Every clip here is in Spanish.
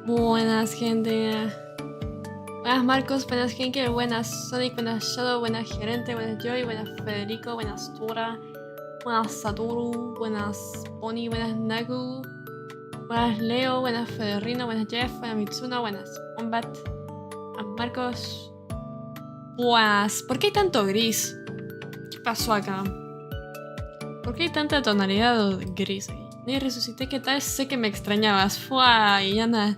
Buenas, gente. Buenas, Marcos. Buenas, Henkel. Buenas, Sonic. Buenas, Shadow. Buenas, Gerente. Buenas, Joy. Buenas, Federico. Buenas, Tura. Buenas, Satoru. Buenas, Pony. Buenas, Nagu. Buenas, Leo. Buenas, Federino. Buenas, Jeff. Buenas, Mitsuno. Buenas, Combat. Buenas, Marcos. Buenas. ¿Por qué hay tanto gris? ¿Qué pasó acá? ¿Por qué hay tanta tonalidad gris ahí? Y resucité, ¿qué tal? Sé que me extrañabas. Fua, y Ana.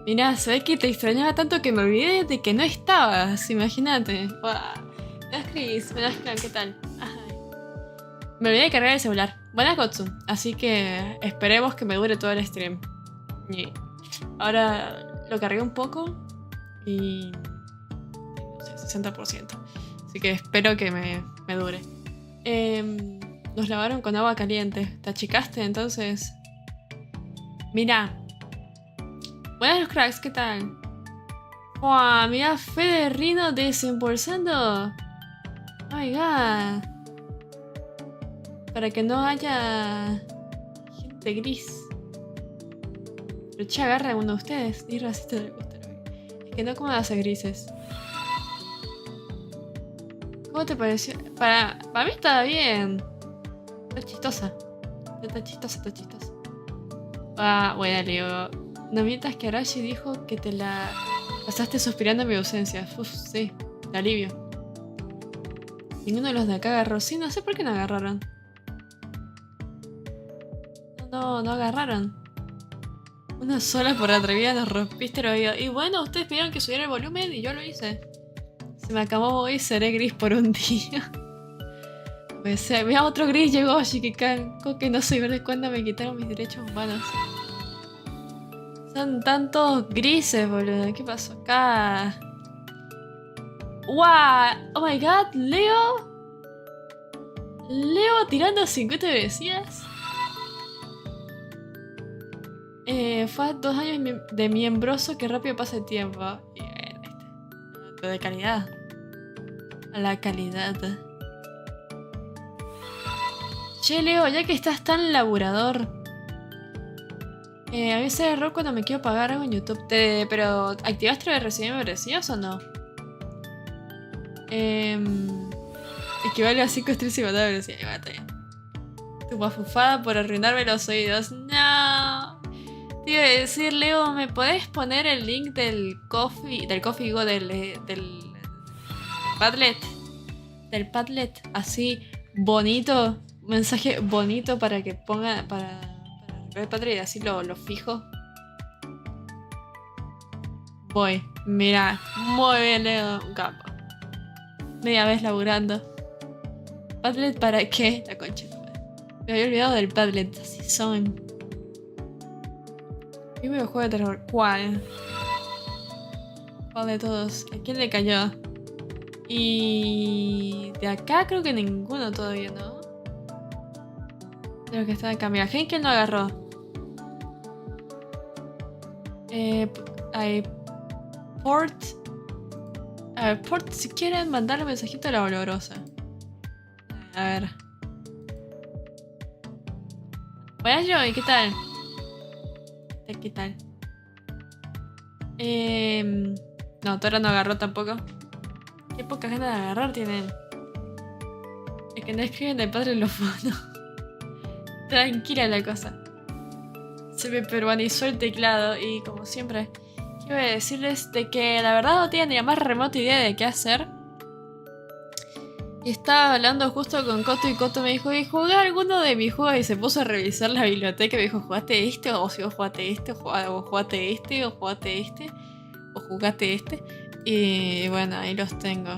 Mirá, se ve que te extrañaba tanto que me olvidé de que no estabas. Imagínate. Fua. Buenas, Chris. Buenas, Clan, ¿qué tal? Ajá. Me olvidé de cargar el celular. Buenas, Gotsu. Así que esperemos que me dure todo el stream. Y ahora lo cargué un poco y no sé, 60%. Así que espero que me dure. Nos lavaron con agua caliente. ¿Te achicaste entonces? Mira. Buenas, los cracks, ¿qué tal? ¡Wow! Mira, Federino desembolsando. Oh my god. Para que no haya gente gris. Pero che, agarra a uno de ustedes. Ni racista del costero. Es que no como las grises. ¿Cómo te pareció? Para mí estaba bien. Está chistosa. Está chistosa, está chistosa. Ah, bueno, Leo. No mientas que Arashi dijo que te la pasaste suspirando en mi ausencia. Uf, sí, de alivio. Ninguno de los de acá agarró. Sí, no sé por qué no agarraron. No agarraron. Una sola por atrevida nos rompiste el oído. Y bueno, ustedes pidieron que subiera el volumen y yo lo hice. Se me acabó hoy, seré gris por un día. Pues mira, otro gris llegó, Shikikan. Con que no soy verde cuando me quitaron mis derechos humanos. Son tantos grises, boludo. ¿Qué pasó acá? ¡Wow! ¡Oh my god! ¿Leo? ¿Leo tirando 50 decías? Fue a 2 años de miembroso, que rápido pasa el tiempo. Bien, pero de calidad. A la calidad. Che, Leo, ya que estás tan laburador, a veces error cuando me quiero pagar algo en YouTube. Pero, ¿activaste lo de recibir membresías o no? Equivale a 5 streams y matar membresía. Tu mafufada por arruinarme los oídos. No. Te iba a decir, Leo, ¿me podés poner el link del coffee? Del Padlet. Del Padlet, así, bonito. Un mensaje bonito para que ponga. Para el Padlet y así lo fijo. Voy. Mira. Muy bien, Leo. Un capo. Media vez laburando. ¿Padlet para qué? La concha. Me había olvidado del Padlet. Así son. ¿Qué videojuego de terror? ¿Cuál? ¿Cuál de todos? ¿A quién le cayó? Y de acá creo que ninguno todavía, ¿no? Creo que está acá. Mira, Henkel no agarró. Port. A ver, Port, si quieren mandarle mensajito a la olorosa. A ver. Buenas, Joey, ¿qué tal? ¿Qué tal? No, Tora no agarró tampoco. Qué pocas ganas de agarrar tienen. Es que no escriben del padre los fondos. Tranquila la cosa. Se me peruanizó el teclado y como siempre quiero decirles de que la verdad no tenía ni la más remota idea de qué hacer. Y estaba hablando justo con Koto y Koto me dijo, ¿y jugué alguno de mis juegos? Y se puso a revisar la biblioteca y me dijo, ¿jugaste este? O si vos jugaste este, o jugaste este, o jugaste este, o jugaste este. Y bueno, ahí los tengo.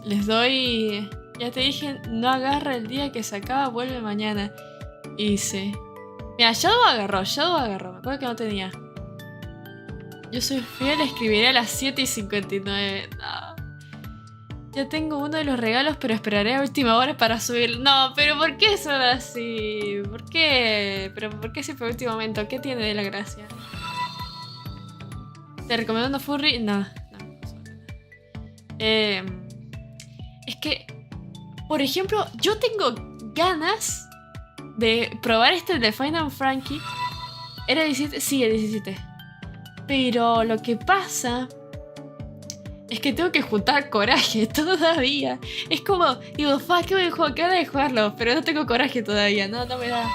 Les doy... Ya te dije, no agarra el día que se acaba, vuelve mañana. Y sí. Mira, Shadow agarró. Me acuerdo que no tenía. Yo soy fiel, escribiré a las 7:59. No. Ya tengo uno de los regalos, pero esperaré a última hora para subir. No, pero ¿por qué son así? ¿Por qué? ¿Pero por qué siempre a último momento? ¿Qué tiene de la gracia? ¿Te recomiendo una furry? No. Es que, por ejemplo, yo tengo ganas de probar este de Defying Frankie ¿Era el 17? Sí, el 17. Pero lo que pasa es que tengo que juntar coraje todavía. Es como, digo, fuck, ¿qué voy a jugar? ¿Qué hora de jugarlo? Pero no tengo coraje todavía, no me da.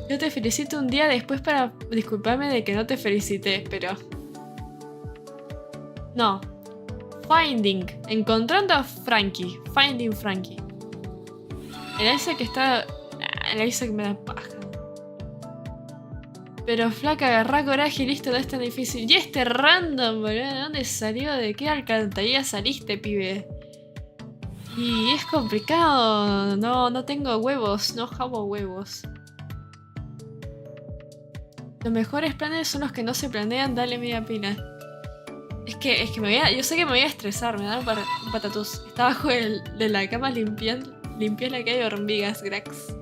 Yo te felicito un día después para disculparme de que no te felicité, pero... No. Finding. Encontrando a Frankie. Finding Frankie. El Isaac está... El Isaac me da paja. Pero flaca, agarrá coraje y listo, no es tan difícil. Y este random, boludo, ¿de dónde salió? ¿De qué alcantarilla saliste, pibe? Y es complicado. No tengo huevos, no jabo huevos. Los mejores planes son los que no se planean, dale media pila. Es que me voy a... Yo sé que me voy a estresar, me da un patatús. Está abajo de la cama limpiando la que hay hormigas, cracks.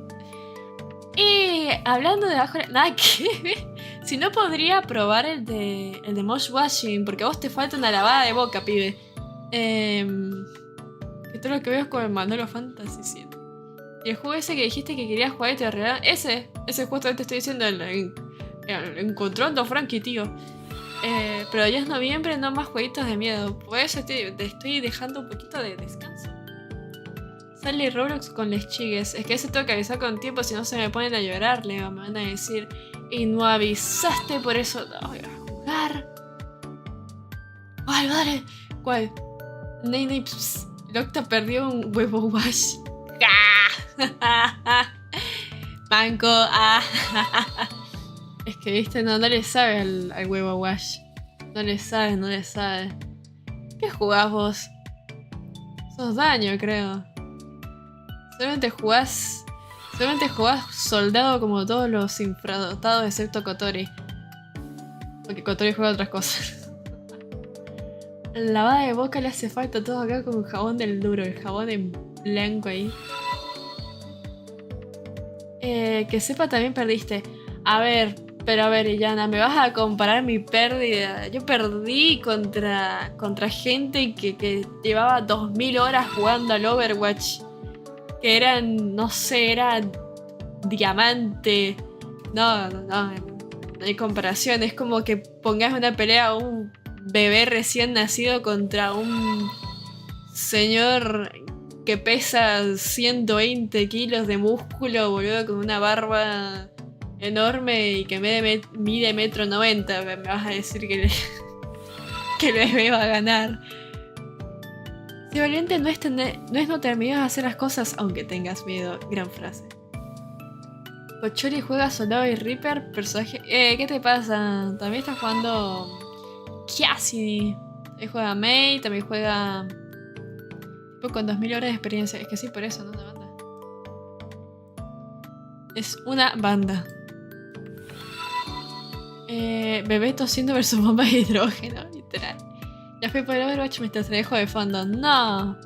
Hablando de abajo... Nada que ver. Si no podría probar el de mosh washing, porque a vos te falta una lavada de boca, pibe. Que todo lo que veo es como el Manolo Fantasy 7. Y el juego ese que dijiste que querías jugar y te regalaron... Ese justamente estoy diciendo encontrando a Frankie, tío. Pero ya es noviembre, no más jueguitos de miedo. Por eso te estoy dejando un poquito de descanso. Sale Roblox con les chigues. Es que ese tengo que avisar con tiempo, si no se me ponen a llorar, Leo. Me van a decir, y no avisaste, por eso no voy a jugar. ¡Ay, vale! ¿Cuál? Ney, Locta perdió un huevo wash. Banco. Es que, viste, no le sabe al huevo wash. No le sabe. ¿Qué jugás vos? Sos daño, creo. Solamente jugás soldado como todos los infradotados excepto Kotori. Porque Kotori juega otras cosas. Lavada de boca le hace falta todo acá con jabón del duro, el jabón en blanco ahí. Que sepa también perdiste. A ver, Illana, ¿me vas a comparar mi pérdida? Yo perdí contra gente que llevaba 2000 horas jugando al Overwatch. Que eran, no sé, era diamante. No hay comparación. Es como que pongas una pelea a un bebé recién nacido contra un señor que pesa 120 kilos de músculo, boludo, con una barba enorme y que mide 1,90 m. Me vas a decir que el bebé va a ganar. Si valiente no es no tener miedo a hacer las cosas aunque tengas miedo. Gran frase. Pochori juega Soldado y Reaper, personaje... ¿qué te pasa? También está jugando... Cassidy. Ahí juega May, también juega... Tipo con 2000 horas de experiencia. Es que sí, por eso, ¿no? Una banda. Es una banda. Bebé tosiendo versus bomba de hidrógeno, literal. Ya fui por el Overwatch mientras te dejo de fondo. No.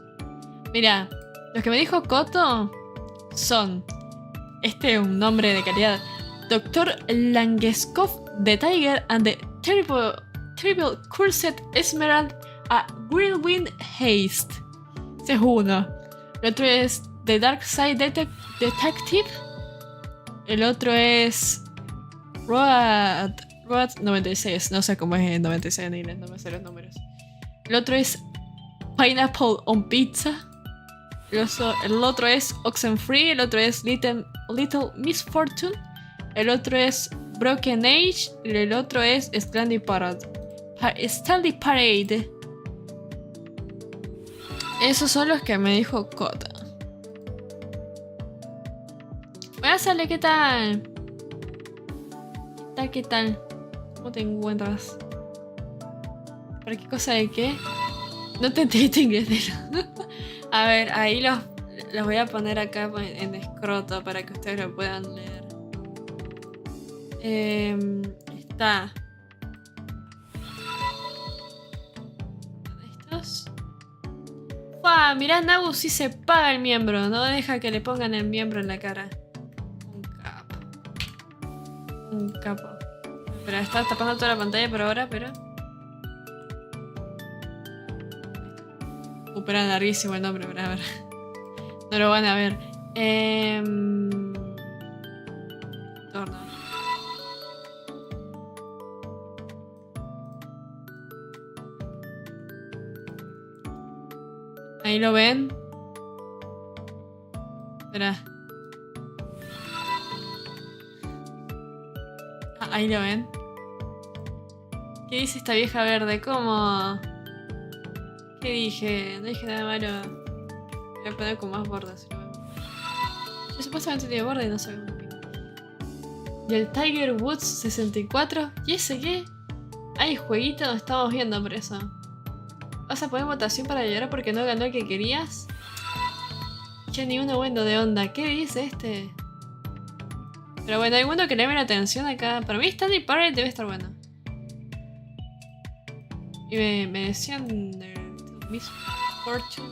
Mira, los que me dijo Koto son... Este es un nombre de calidad. Dr. Langeskov, The Tiger and the Terrible Cursed Emerald a Whirlwind Haste. Ese es uno. El otro es The Dark Side Detective. El otro es... Road 96. No sé cómo es el 96 en inglés, no me sé los números. El otro es Pineapple on Pizza. El otro es Oxenfree. El otro es Little Misfortune. El otro es Broken Age. Y el otro es Stanley Parade. Esos son los que me dijo Kota. Pásale, ¿qué tal? ¿Qué tal? ¿Cómo te encuentras? ¿Para qué cosa de qué? No te entendiste inglés. A ver, ahí los voy a poner acá en escroto para que ustedes lo puedan leer. Está. ¿Estos? ¡Fua! Mirá, Nabu sí se paga el miembro. No deja que le pongan el miembro en la cara. Un capo. Espera, está tapando toda la pantalla por ahora, pero... Pero larguísimo el nombre, pero a ver. No lo van a ver. Torno. Ahí lo ven. Espera. Ah, ahí lo ven. ¿Qué dice esta vieja verde? ¿Cómo? ¿Qué dije? No dije nada malo. Voy a poner con más bordes. Yo supuestamente tiene borde y no sé. Y el Tiger Woods 64. ¿Y ese qué? Hay jueguito, no estamos viendo por eso. ¿Vas a poner votación para llorar porque no ganó el que querías? Ya ni uno bueno de onda. ¿Qué dice este? Pero bueno, hay uno que le llame la atención acá. Para mí Stanley Parrot debe estar bueno. Y me decían Miss Fortune.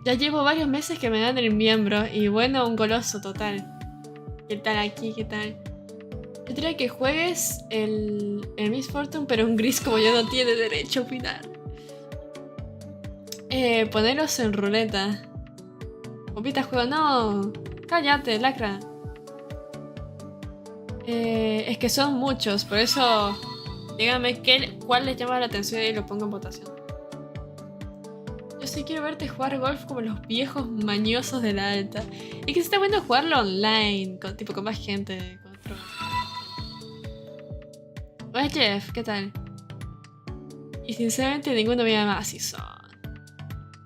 Ya llevo varios meses que me dan el miembro. Y bueno, un goloso total. ¿Qué tal aquí? ¿Qué tal? Yo diría que juegues el Miss Fortune, pero un gris como yo no tiene derecho a opinar. Ponerlos en ruleta. Opita juego, no. Cállate, lacra. Es que son muchos, por eso dígame cuál les llama la atención y lo pongo en votación. Yo sí quiero verte jugar golf como los viejos mañosos de la alta. Y que sí está bueno jugarlo online, con más gente. Con otro. Hola Jeff, ¿qué tal? Y sinceramente ninguno me llama así son.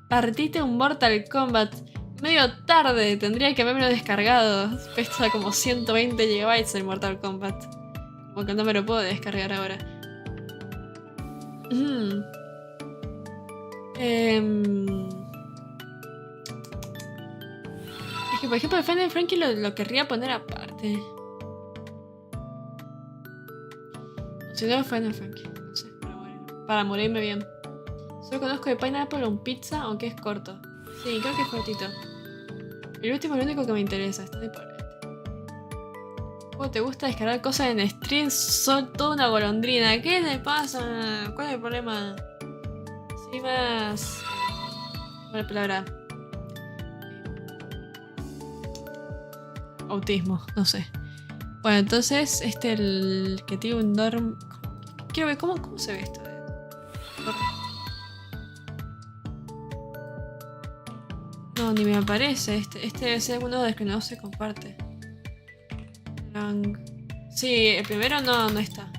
Partite un Mortal Kombat. Medio tarde, tendría que haberme descargado. Pesa como 120 GB el Mortal Kombat. Como que no me lo puedo descargar ahora. Es que por ejemplo el Final Frankie lo querría poner aparte. Si no, Final Frankie. No sé, pero bueno. Para morirme bien. Solo conozco de Pineapple un pizza, aunque es corto. Sí, creo que es cortito. El último es lo único que me interesa. Está de parte. ¿Cómo te gusta descargar cosas en stream? Soy toda una golondrina. ¿Qué te pasa? ¿Cuál es el problema? Sí, más... Buena palabra. Autismo, no sé. Bueno, entonces, el que tiene un dorm... Quiero ver, ¿cómo se ve esto? No, ni me aparece. Este debe ser uno de los que no se comparte. Sí, el primero no está.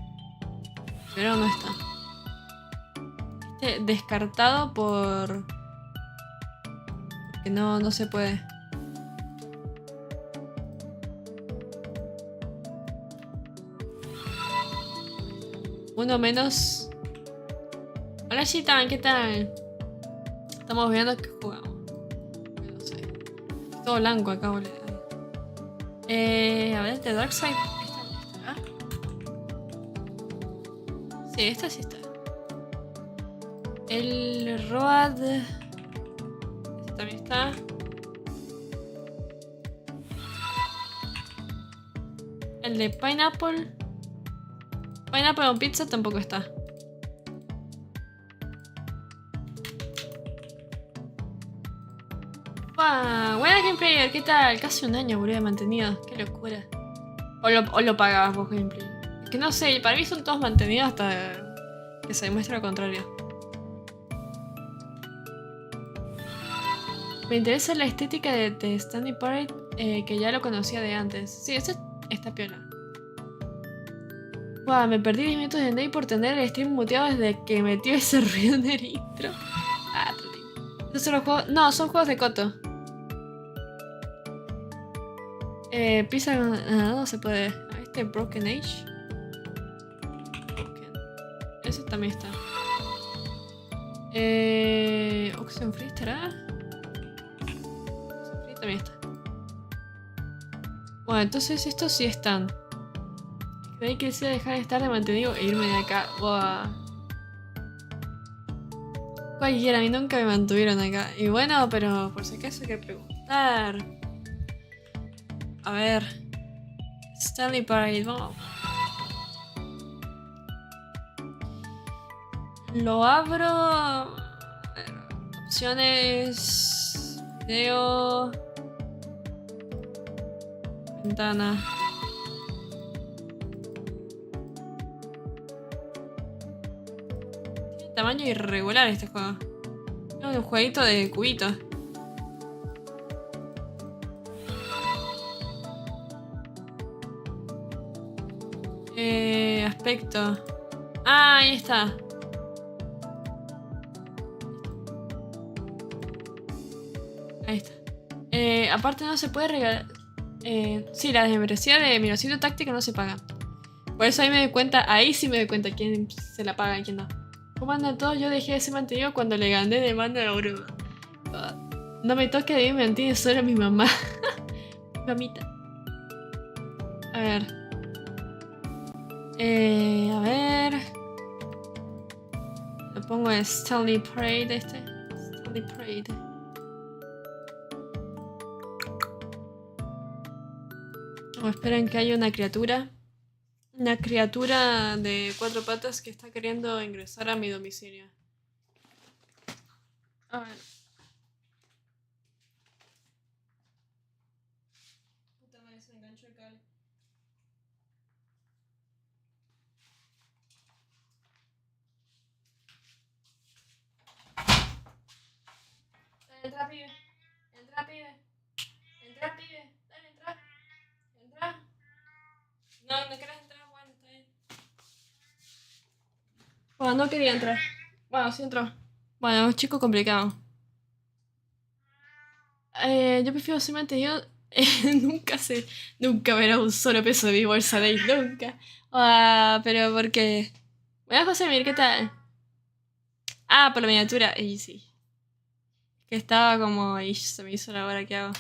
El primero no está. Descartado porque no se puede. Uno menos. Hola Shitan, ¿qué tal? Estamos viendo que jugamos. No sé. Todo blanco acá, boludo. A ver, The Dark Side. ¿Esta está? Sí, esta sí está. El Road. Este también está. El de Pineapple. Pineapple on Pizza tampoco está. ¡Wow! Buena gameplayer, ¿qué tal? Casi un año, boludo, mantenido. Qué locura. O lo pagabas vos, gameplay. Es que no sé, para mí son todos mantenidos hasta que se demuestre lo contrario. Me interesa la estética de Stanley Parrot, que ya lo conocía de antes. Sí, este está piola. Wow, me perdí 10 minutos de Ney por tener el stream muteado desde que metió ese ruido en el intro. Ah, estos son los juegos... No, son juegos de Coto. Pisa... no se puede. Este Broken Age. Broken. Ese también está. Oxenfree estará. Oxenfree también está. Bueno, entonces estos sí están. Creí que desea dejar de estar de mantenido e irme de acá. Wow. Cualquiera, a mí nunca me mantuvieron acá. Y bueno, pero por si acaso hay que preguntar. A ver. Stanley Parrot, vamos. Lo abro. A ver, opciones. Video. Ventana. Tiene tamaño irregular este juego. Un jueguito de cubitos. Aspecto. Ah, ahí está. Ahí está. Aparte no se puede regalar. Sí, la membresía de Minocito Táctica no se paga. Por eso ahí me doy cuenta, ahí sí me doy cuenta quién se la paga y quién no. ¿Cómo andan todos? Yo dejé ese mantenido cuando le gané demanda de broma. No me toque de mentir, solo mi mamá. Mamita. A ver. A ver. Le pongo Stanley Parade Stanley Parade. O esperen que haya una criatura. Una criatura de 4 patas que está queriendo ingresar a mi domicilio. A ver. Puta madre, se me enganchó el cable. Entra, pibe. Entra, pibe. Entra, pibe. Dale, entra. Entra. No, no querés entrar. Bueno, está bien. Bueno, no quería entrar. Bueno, sí entró. Bueno, chico complicado. Yo prefiero ser mantenido. Nunca verá un solo peso de mi bolsa de ahí, nunca. Pero porque. Bueno, José, mira, ¿qué tal? Ah, por la miniatura. Y sí. Que estaba como. Y se me hizo la hora que hago.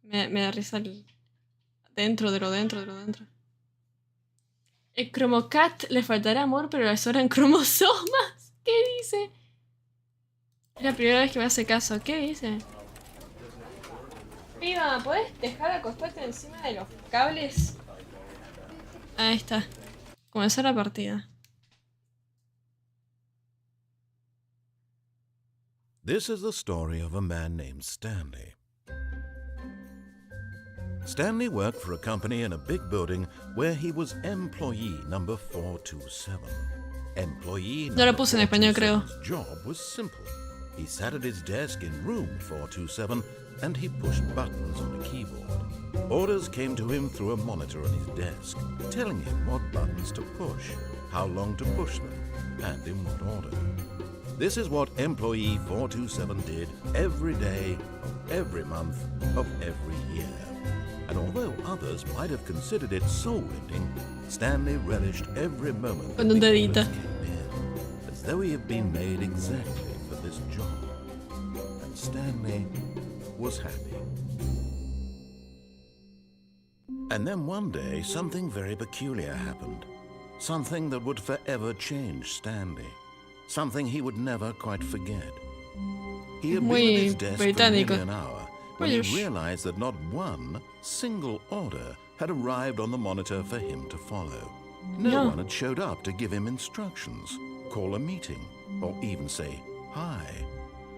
Me da risa el. Dentro de lo dentro. El Chromocat le faltará amor, pero le sobran cromosomas. ¿Qué dice? Es la primera vez que me hace caso. ¿Qué dice? Piba, ¿podés dejar de acostarte encima de los cables? Ahí está. Comenzar la partida. This is the story of a man named Stanley. Stanley worked for a company in a big building where he was employee number 427. Employee No lo puse en español, creo. 427's job was simple. He sat at his desk in room 427 and he pushed buttons on a keyboard. Orders came to him through a monitor on his desk, telling him what buttons to push, how long to push them, and in what order. This is what employee 427 did every day of every month of every year. And although others might have considered it soul-lifting, Stanley relished every moment Con un the dedito. orders came in, as though he had been made exactly for this job. And Stanley was happy. And then one day, something very peculiar happened. Something that would forever change Stanley. Something he would never quite forget. He had been at his desk for nearly an hour when he realized that not one single order had arrived on the monitor for him to follow. No one had showed up to give him instructions, call a meeting, or even say hi.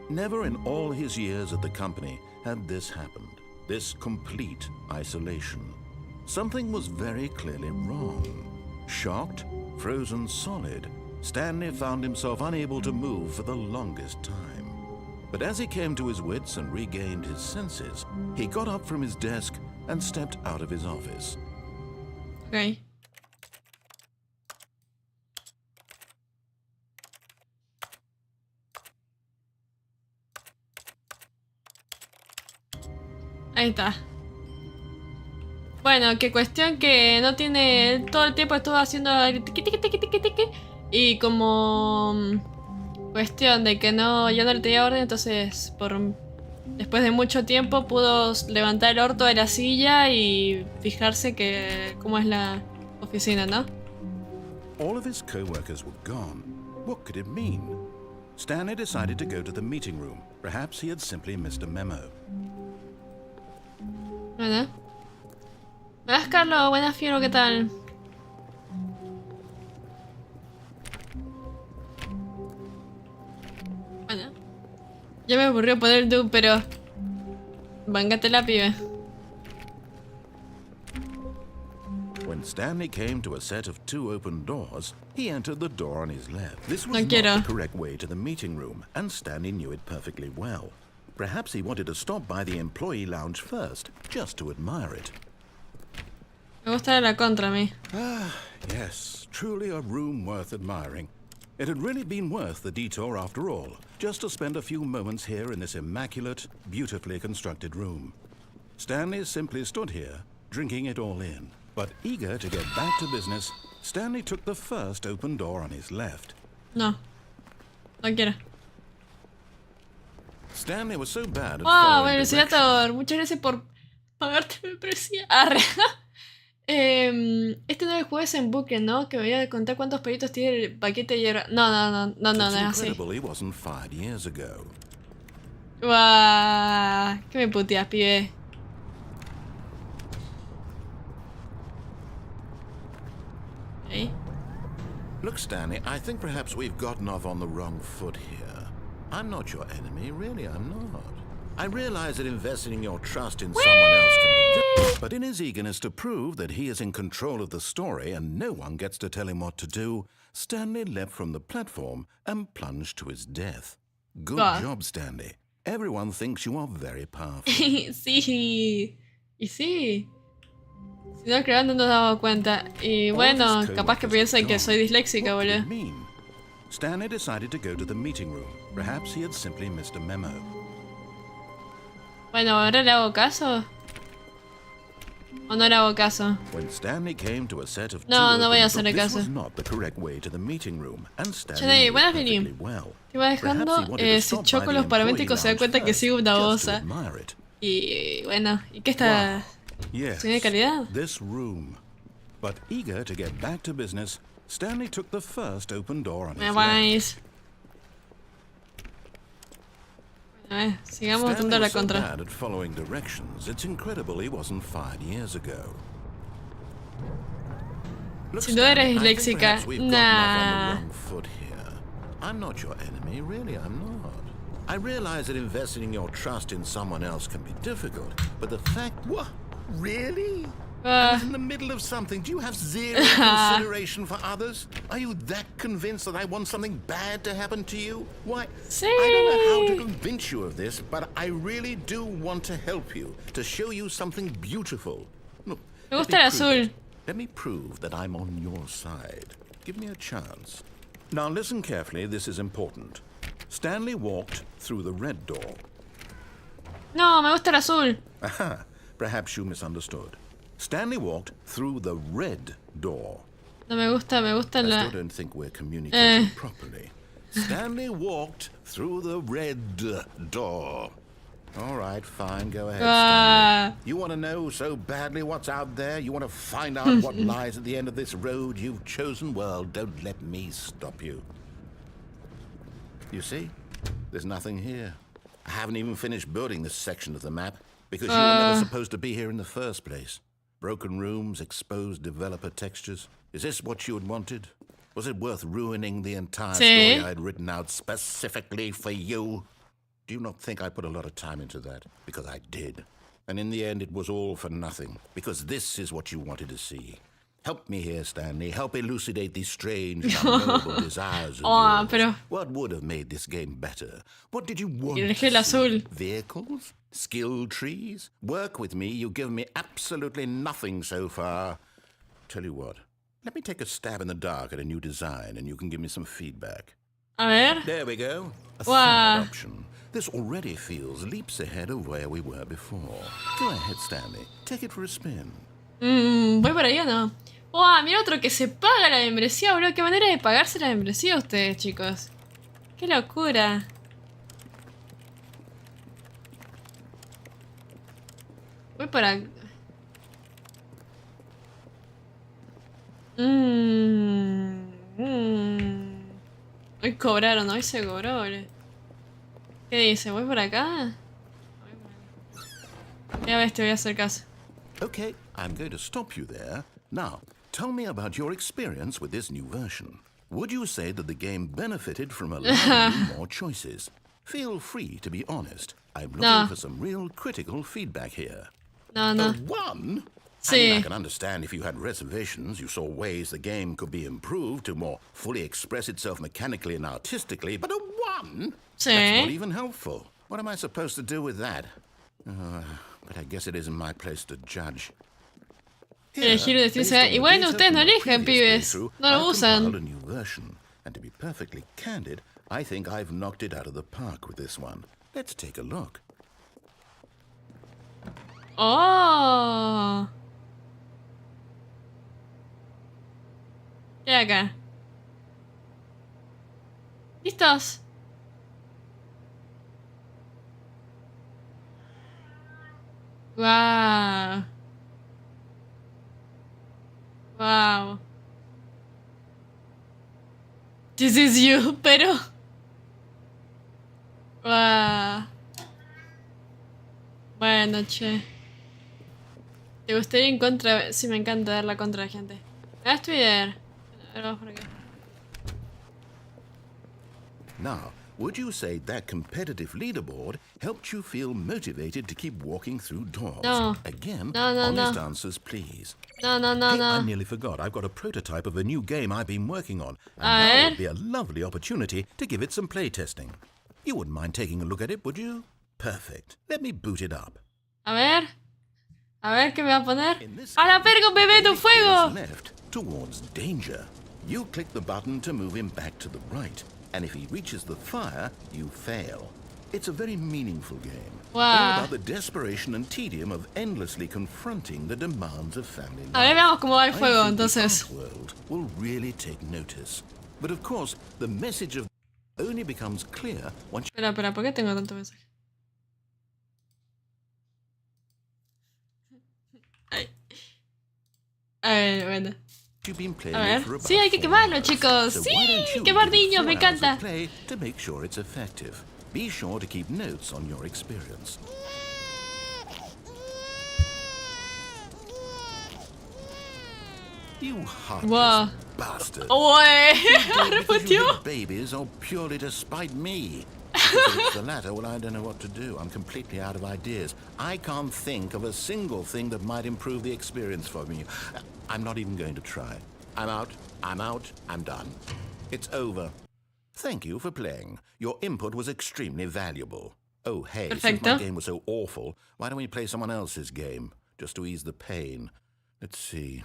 Never in all his years at the company had this happened, this complete isolation. Something was very clearly wrong. Shocked, frozen solid, Stanley found himself unable to move for the longest time. But as he came to his wits and regained his senses, he got up from his desk and stepped out of his office. Ok. Ahí está. Bueno, que cuestión que no tiene... Todo el tiempo estuvo haciendo el tiqui tiqui tiqui tiqui tiqui. Y como... Cuestión de que no, ya no le tenía orden, entonces después de mucho tiempo pudo levantar el orto de la silla y fijarse que cómo es la oficina, ¿no? All of his co-workers were gone. What could it mean? Stanley decided to go to the meeting room. Perhaps he had simply missed a memo. Bueno. Buenas, Carlos. Buenas, Fiero. ¿Qué tal? Bueno. Ya me aburrió poner el Doom, pero... Vángate la pibe. When Stanley came to a set of 2 open doors, he entered the door on his left. This was No not quiero. the correct way to the meeting room, and Stanley knew it perfectly well. Perhaps he wanted to stop by the employee lounge first, just to admire it. Me gusta la contra a mí. Ah, yes, truly a room worth admiring. It had really been worth the detour after all, just to spend a few moments here in this immaculate, beautifully constructed room. Stanley simply stood here, drinking it all in. But eager to get back to business, Stanley took the first open door on his left. No. No quiero. Stanley was so bad at Wow, following Velociraptor, muchas gracias por pagarte mi precio. Arre. Este no es el jueves en bucle, ¿no? Que me voy a contar cuántos peditos tiene el paquete de hierba. No es así. incredible he wasn't fired years ago. Guau, ¿qué me puteas, pibe? ¿Eh? Look, Stanley, I think perhaps we've gotten off on the wrong foot here. I'm not your enemy, really, I'm not. I realize that investing your trust in someone else can be difficult, but in his eagerness to prove that he is in control of the story and no one gets to tell him what to do, Stanley leapt from the platform and plunged to his death. Good job, Stanley. Everyone thinks you are very powerful. Sí. Y sí. Si no, creo no nos damos cuenta. Y bueno, capaz que piensen que soy disléxica, boludo. Stanley decided to go to the meeting room. Perhaps he had simply missed a memo. Bueno, ¿ahora le hago caso? ¿O no le hago caso? When Stanley came to a set of No voy a hacerle caso. This was not the correct way to the meeting room, and Stanley Chaney, knew buenas, it perfectly Vini. well. Te va dejando, si choco los paramétricos se da cuenta que sigo una babosa. Y bueno, ¿y qué está? ¿Tiene calidad? This room. But eager to get back to business, Stanley took the first open door on his left. Sigamos dando la contra. Bad at following directions. It's incredible he wasn't fired years ago. Look, Si no eres Stanley, I think disléxica, perhaps we've gotten off on nah. the wrong foot here. I'm not your enemy, really, I'm not. I realize that investing your trust in someone else can be difficult, but the fact... What? Really? I was in the middle of something. Do you have zero consideration for others? Are you that convinced that I want something bad to happen to you? Why, Sí. I don't know how to convince you of this, but I really do want to help you, to show you something beautiful. Look, Me gusta el azul. let me prove that I'm on your side. Give me a chance. Now listen carefully, this is important. Stanley walked through the red door. No, me gusta el azul. Aha, perhaps you misunderstood. Stanley walked through the red door. No me gusta I la... still don't think we're communicating properly. Stanley walked through the red door. All right, fine, go ahead, Stanley. You want to know so badly what's out there? You want to find out what lies at the end of this road you've chosen? Well, don't let me stop you. You see? There's nothing here. I haven't even finished building this section of the map because you were never supposed to be here in the first place. Broken rooms, exposed developer textures. Is this what you had wanted? Was it worth ruining the entire story I had written out specifically for you? Do you not think I put a lot of time into that? Because I did. And in the end, it was all for nothing. Because this is what you wanted to see. Help me here, Stanley. Help elucidate these strange and unknowable desires of yours. Pero... What would have made this game better? What did you want Elegí el azul. Vehicles? Skill trees? Work with me. You've given me absolutely nothing so far. Tell you what. Let me take a stab in the dark at a new design and you can give me some feedback. A ver. There we go. A Wow. third option. This already feels leaps ahead of where we were before. Go ahead, Stanley. Take it for a spin. ¿Voy por ahí o no? ¡Wow! Mira otro que se paga la membresía, bro. ¿Qué manera de pagarse la membresía ustedes, chicos? ¡Qué locura! Voy para... Hoy cobraron, hoy se cobró, bro. ¿Qué dice? ¿Voy por acá? Ya ves, te voy a hacer caso. Okay, I'm going to stop you there. Now, tell me about your experience with this new version. Would you say that the game benefited from allowing you more choices? Feel free to be honest. I'm looking for some real critical feedback here. No. One? I mean, I Sí. can understand if you had reservations, you saw ways the game could be improved to more fully express itself mechanically and artistically, but a 1? Sí. That's not even helpful. What am I supposed to do with that? But I guess it isn't my place to judge. Elegir un destino ciudad. Y bueno, ustedes no eligen, pibes. No lo usan. A new version, and to be perfectly candid, I think I've knocked it out of the park with this one. Let's take a look. Oh. ¿Qué hay acá? ¿Listos? Wow. Wow. This is you, pero. Wow. Bueno, che. ¿Te gustaría en contra? Sí, me encanta darla contra la gente. Me vas a estudiar. A ver, vamos por acá. Now, would you say that competitive leaderboard helped you feel motivated to keep walking through doors? No. Again, No, honest no. answers, please. No, no, no, Hey, no. I nearly forgot. I've got a prototype of a new game I've been working on, and A now ver. would be a lovely opportunity to give it some playtesting. You wouldn't mind taking a look at it, would you? Perfect. Let me boot it up. A ver. A ver qué me va a poner. In this ¡A la pergo, bebé, tu fuego! left towards danger. You click the button to move him back to the right, and if he reaches the fire, you fail. It's a very meaningful game. Wow. All about the desperation and tedium of endlessly confronting the demands of family A ver, life. veamos cómo va el I fuego, think the entonces. art world will really take notice. But of course, the message of only becomes clear once Espera, ¿por qué tengo tanto mensaje? Ay. A ver, bueno. you've been playing A ver. it for about Sí, hay que 4 quemarlo, hours. chicos. So Sí, why don't you quemar give it niños, 4 me hours of encanta. play to make sure it's effective. Be sure to keep notes on your experience. You heartless Wow. bastard. ¡Uy! Because you Reputió. hit babies or purely to spite me? If it's the latter, well, I don't know what to do. I'm completely out of ideas. I can't think of a single thing that might improve the experience for me. I'm not even going to try. I'm out. I'm done. It's over. Thank you for playing. Your input was extremely valuable. Oh, hey, since my Perfecto. game was so awful, why don't we play someone else's game, just to ease the pain? Let's see.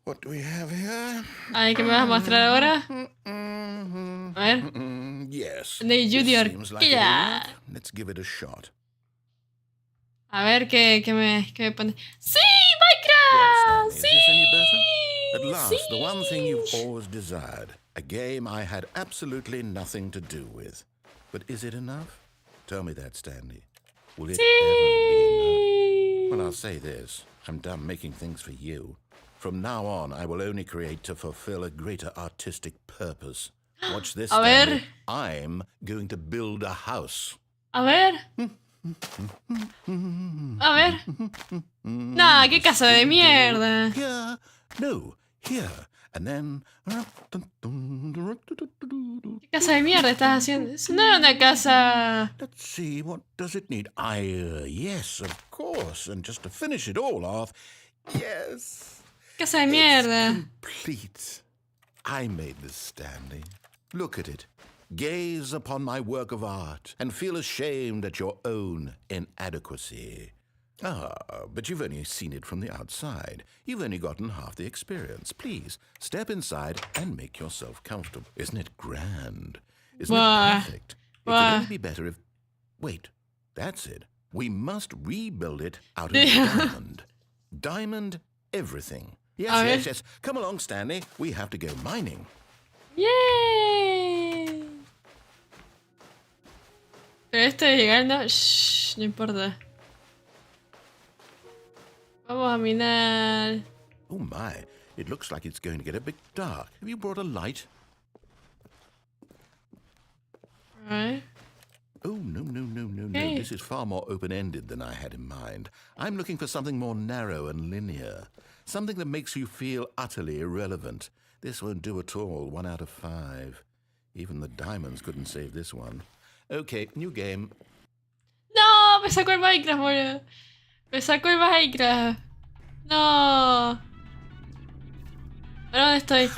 What do we have here? Ay, ¿qué me vas a mostrar ahora? A ver. Yes. De this Junior. seems like it'll Ya. work. Let's give it a shot. A ver qué me pone. ¡Sí! Well, ¡Minecraft! Stanley, is ¡Sí! this any better? At last, ¡Sí! the one thing you've always desired. A game I had absolutely nothing to do with. But is it enough? Tell me that, Stanley. Will it ever be enough? ¡Sí! Well, I'll say this. I'm done making things for you. From now on, I will only create to fulfill a greater artistic purpose. Watch this, A ver. Stanley. I'm going to build a house. A ver. A ver. Nah, qué casa de mierda. Here. No, here. And then... ¿Qué casa de mierda estás haciendo? Eso no era una casa. Let's see, what does it need? Yes, of course. And just to finish it all off, yes. Casa de mierda. It's complete. I made this, Stanley. Look at it. Gaze upon my work of art and feel ashamed at your own inadequacy. But you've only seen it from the outside. You've only gotten half the experience. Please, step inside and make yourself comfortable. Isn't it grand? Isn't Why? it perfect? It Why? could only be better if... Wait, that's it. We must rebuild it out of Yeah. diamond. Diamond everything. Yes, A ver. yes. Come along, Stanley. We have to go mining. ¡Yay! Pero esto de llegar no. Shh, no importa. Vamos a minar. Oh, my. It looks like it's going to get a bit dark. Have you brought a light? A ver. Oh, no. Hey. This is far more open-ended than I had in mind. I'm looking for something more narrow and linear. Something that makes you feel utterly irrelevant. This won't do at all. 1 out of 5. Even the diamonds couldn't save this one. Okay, new game. No, me sacó el Minecraft, boludo. Me sacó el Minecraft. No. ¿Dónde estoy?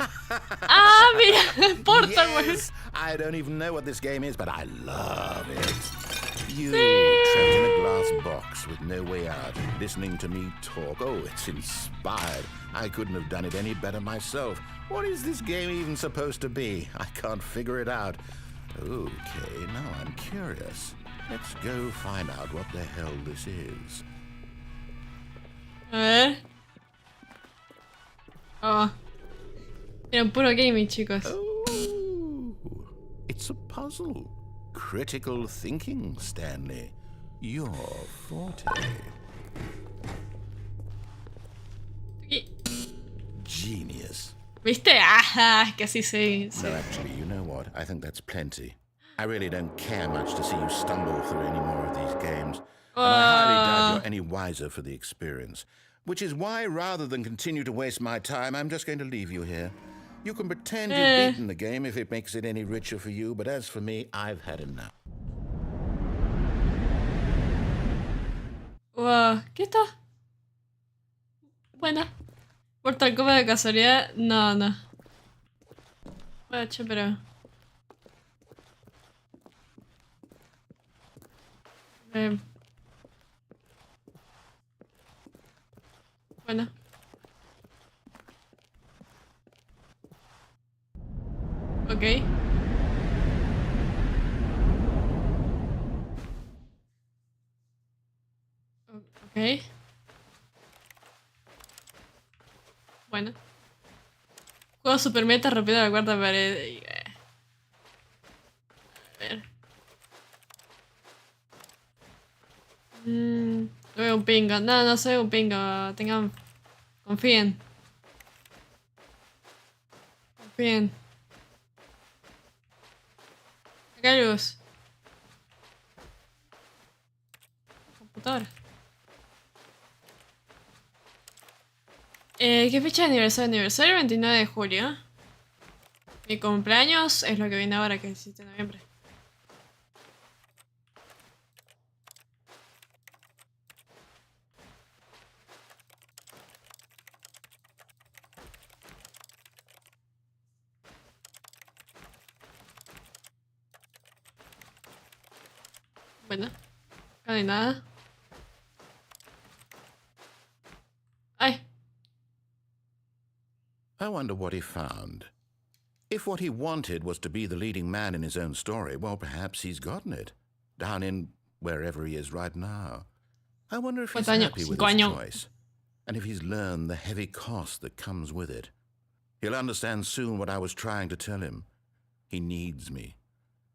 Ah, mira, Portal. Yes, I don't even know what this game is, but I love it. You trapped in a glass box with no way out, listening to me talk. Oh, it's inspired. I couldn't have done it any better myself. What is this game even supposed to be? I can't figure it out. Okay, now I'm curious. Let's go find out what the hell this is. A ver. Oh. Era un puro gaming, chicos. Oh, it's a puzzle. Critical thinking, Stanley. Your forte. Genius. ¿Viste? Ah, que así se dice. No, actually, you know what? I think that's plenty. I really don't care much to see you stumble through any more of these games. And I highly doubt you're any wiser for the experience. Which is why, rather than continue to waste my time, I'm just going to leave you here. You can pretend you've beaten the game if it makes it any richer for you, but as for me, I've had enough. Wow, ¿qué está? Buena. ¿Portal copa de casualidad? No, no. Bueno, che, pero... Bueno. Ok. Ok. Bueno. Juego super meta rompiendo la cuarta pared. A ver. No veo un pingo. No, no soy un pingo. Tengan... Confíen. Confíen. Acá hay luz. Computadora. ¿Qué fecha de aniversario? Aniversario 29 de julio. Mi cumpleaños es lo que viene ahora, que es el 7 de noviembre. Bueno, no hay nada. Ay. I wonder what he found. If what he wanted was to be the leading man in his own story, well, perhaps he's gotten it. Down in wherever he is right now. I wonder if he's happy with his choice. And if he's learned the heavy cost that comes with it. He'll understand soon what I was trying to tell him. He needs me.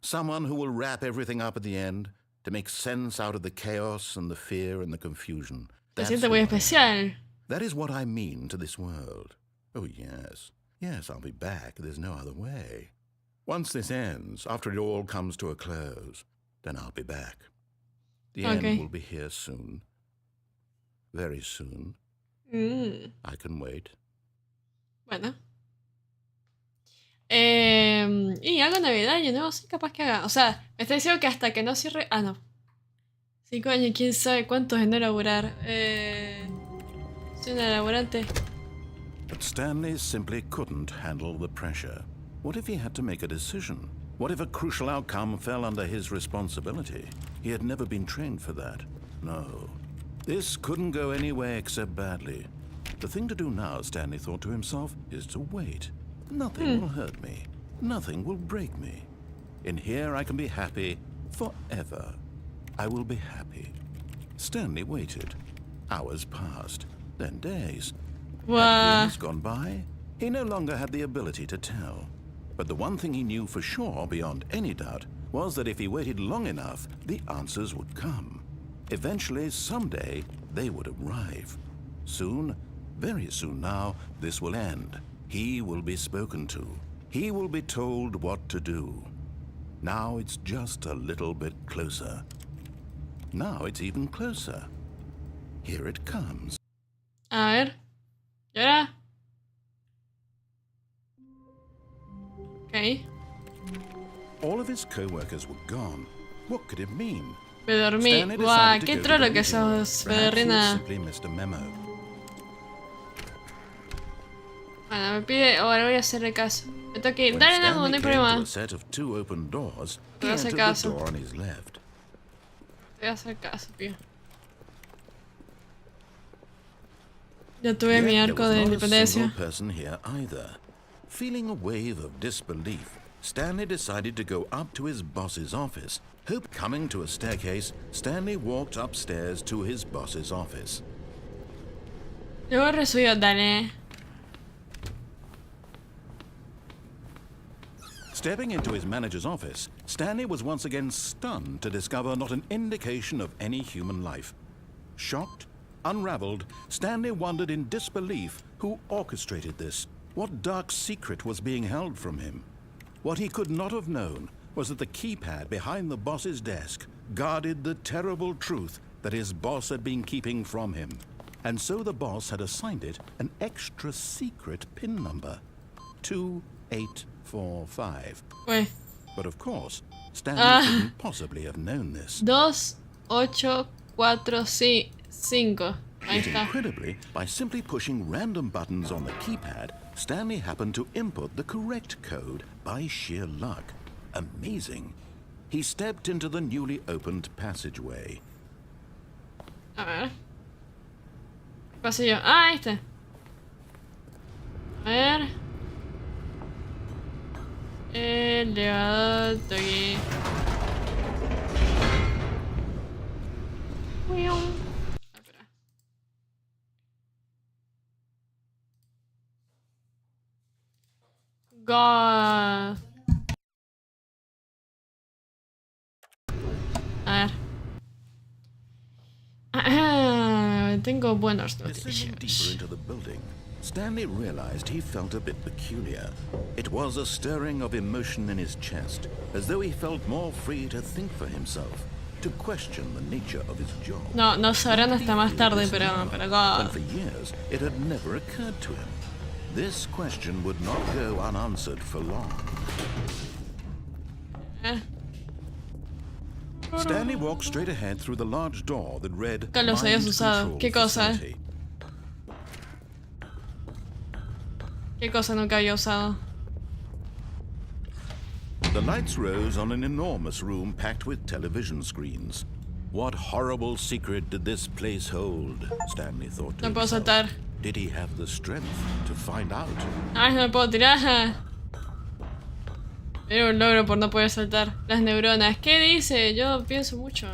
Someone who will wrap everything up at the end, to make sense out of the chaos and the fear and the confusion. Se siente muy especial. That is what I mean to this world. Oh, yes. Yes, I'll be back. There's no other way. Once this ends, after it all comes to a close, then I'll be back. The end will be here soon. Very soon. I can wait. Bueno. Y hago Navidad, yo no soy capaz que haga. O sea, me está diciendo que hasta que no cierre. Ah, no. 5 años, quién sabe cuántos en no laburar. Soy una laburante. But Stanley simply couldn't handle the pressure. What if he had to make a decision? What if a crucial outcome fell under his responsibility? He had never been trained for that. No. This couldn't go any way except badly. The thing to do now, Stanley thought to himself, is to wait. Nothing will hurt me. Nothing will break me. In here I can be happy forever. I will be happy. Stanley waited. Hours passed, then days. Had years gone by? He no longer had the ability to tell. But the one thing he knew for sure, beyond any doubt, was that if he waited long enough, the answers would come. Eventually, someday, they would arrive. Soon, very soon now, this will end. He will be spoken to. He will be told what to do. Now it's just a little bit closer. Now it's even closer. Here it comes. A ver. ¿Y ahora? Okay. All of his co-workers were gone. What could it mean? Me dormí. Guau, qué trolo que sos, Federina. Bueno, me pide... Ahora voy a hacerle caso. Me tengo que ir. When Dale, no, Stanley no hay came to problema. a set of 2 open doors, he Te voy a hacer entered the caso. door on his left. Te voy a hacer caso, tío. Ya tuve mi Yet arco there de was not a single independencia. person here either. Feeling a wave of disbelief, Stanley decided to go up to his boss's office. Coming to a staircase, Stanley walked upstairs to his boss's office. Luego resubió, dale. Stepping into his manager's office, Stanley was once again stunned to discover not an indication of any human life. Shocked, unraveled, Stanley wondered in disbelief who orchestrated this. What dark secret was being held from him? What he could not have known was that the keypad behind the boss's desk guarded the terrible truth that his boss had been keeping from him. And so the boss had assigned it an extra secret PIN number. 2845. Uy. But of course, Stanley couldn't possibly have known this. 2, 8, 4, 5. Ahí Yet está. incredibly, by simply pushing random buttons on the keypad, Stanley happened to input the correct code by sheer luck. Amazing. He stepped into the newly opened passageway. A ver. ¿Qué pasillo? Ah, este. A ver. Elevador, toque. Espera. God. A ver. Tengo buenos Descending deeper noticias. into the building, Stanley realized he felt a bit peculiar. It was a stirring of emotion in his chest, as though he felt more free to think for himself, to question the nature of his job. No, no sabrán hasta más tarde, pero When God. for years it had never occurred to him. This question would not go unanswered for long. Stanley walked straight ahead through the large door that read Nunca los habías Mind usado. Control ¿Qué cosa? Facility. ¿Qué cosa nunca había usado? The lights rose on an enormous room packed with television screens. What horrible secret did this place hold? Stanley thought to No puedo himself. saltar. Did he have the strength to find out? Ay, no me puedo tirar. Era un logro por no poder saltar. Las neuronas. ¿Qué dice? Yo pienso mucho.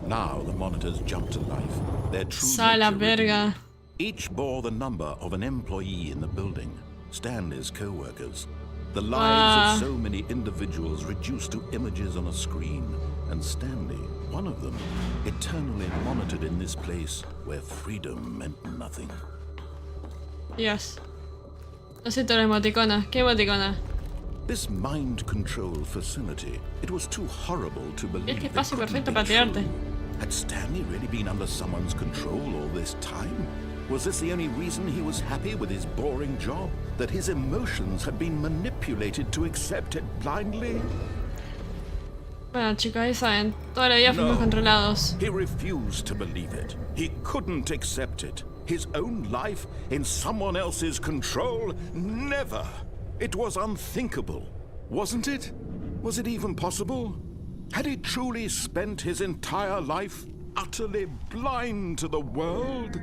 Now the monitors jumped to life. Their true Sala nature verga. revealed. Each bore the number of an employee in the building, Stanley's co-workers. The lives of so many individuals reduced to images on a screen, and Stanley, one of them, eternally monitored in this place where freedom meant nothing. Dios. No siento los emoticonos. ¿Qué emoticona? This mind control facility, it was too horrible to believe. Es que that espacio couldn't perfecto be para tirarte. true. Had Stanley really been under someone's control all this time? Was this the only reason he was happy with his boring job? That his emotions had been manipulated to accept it blindly? Bueno, chicos, ahí saben. Toda la vida fuimos controlados. He refused to believe it. He couldn't accept it. His own life in someone else's control? Never! It was unthinkable, wasn't it? Was it even possible? Had he truly spent his entire life utterly blind to the world?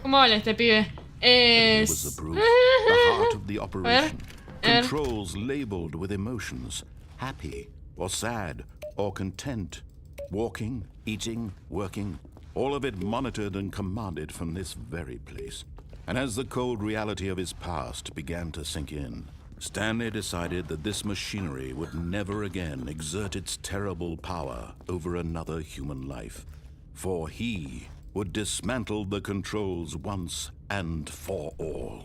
¿Cómo habla este pibe? Here was the proof, the heart of the operation. ver. Controls labeled with emotions, happy or sad or content, walking, eating, working, all of it monitored and commanded from this very place. And as the cold reality of his past began to sink in, Stanley decided that this machinery would never again exert its terrible power over another human life, for he would dismantle the controls once and for all.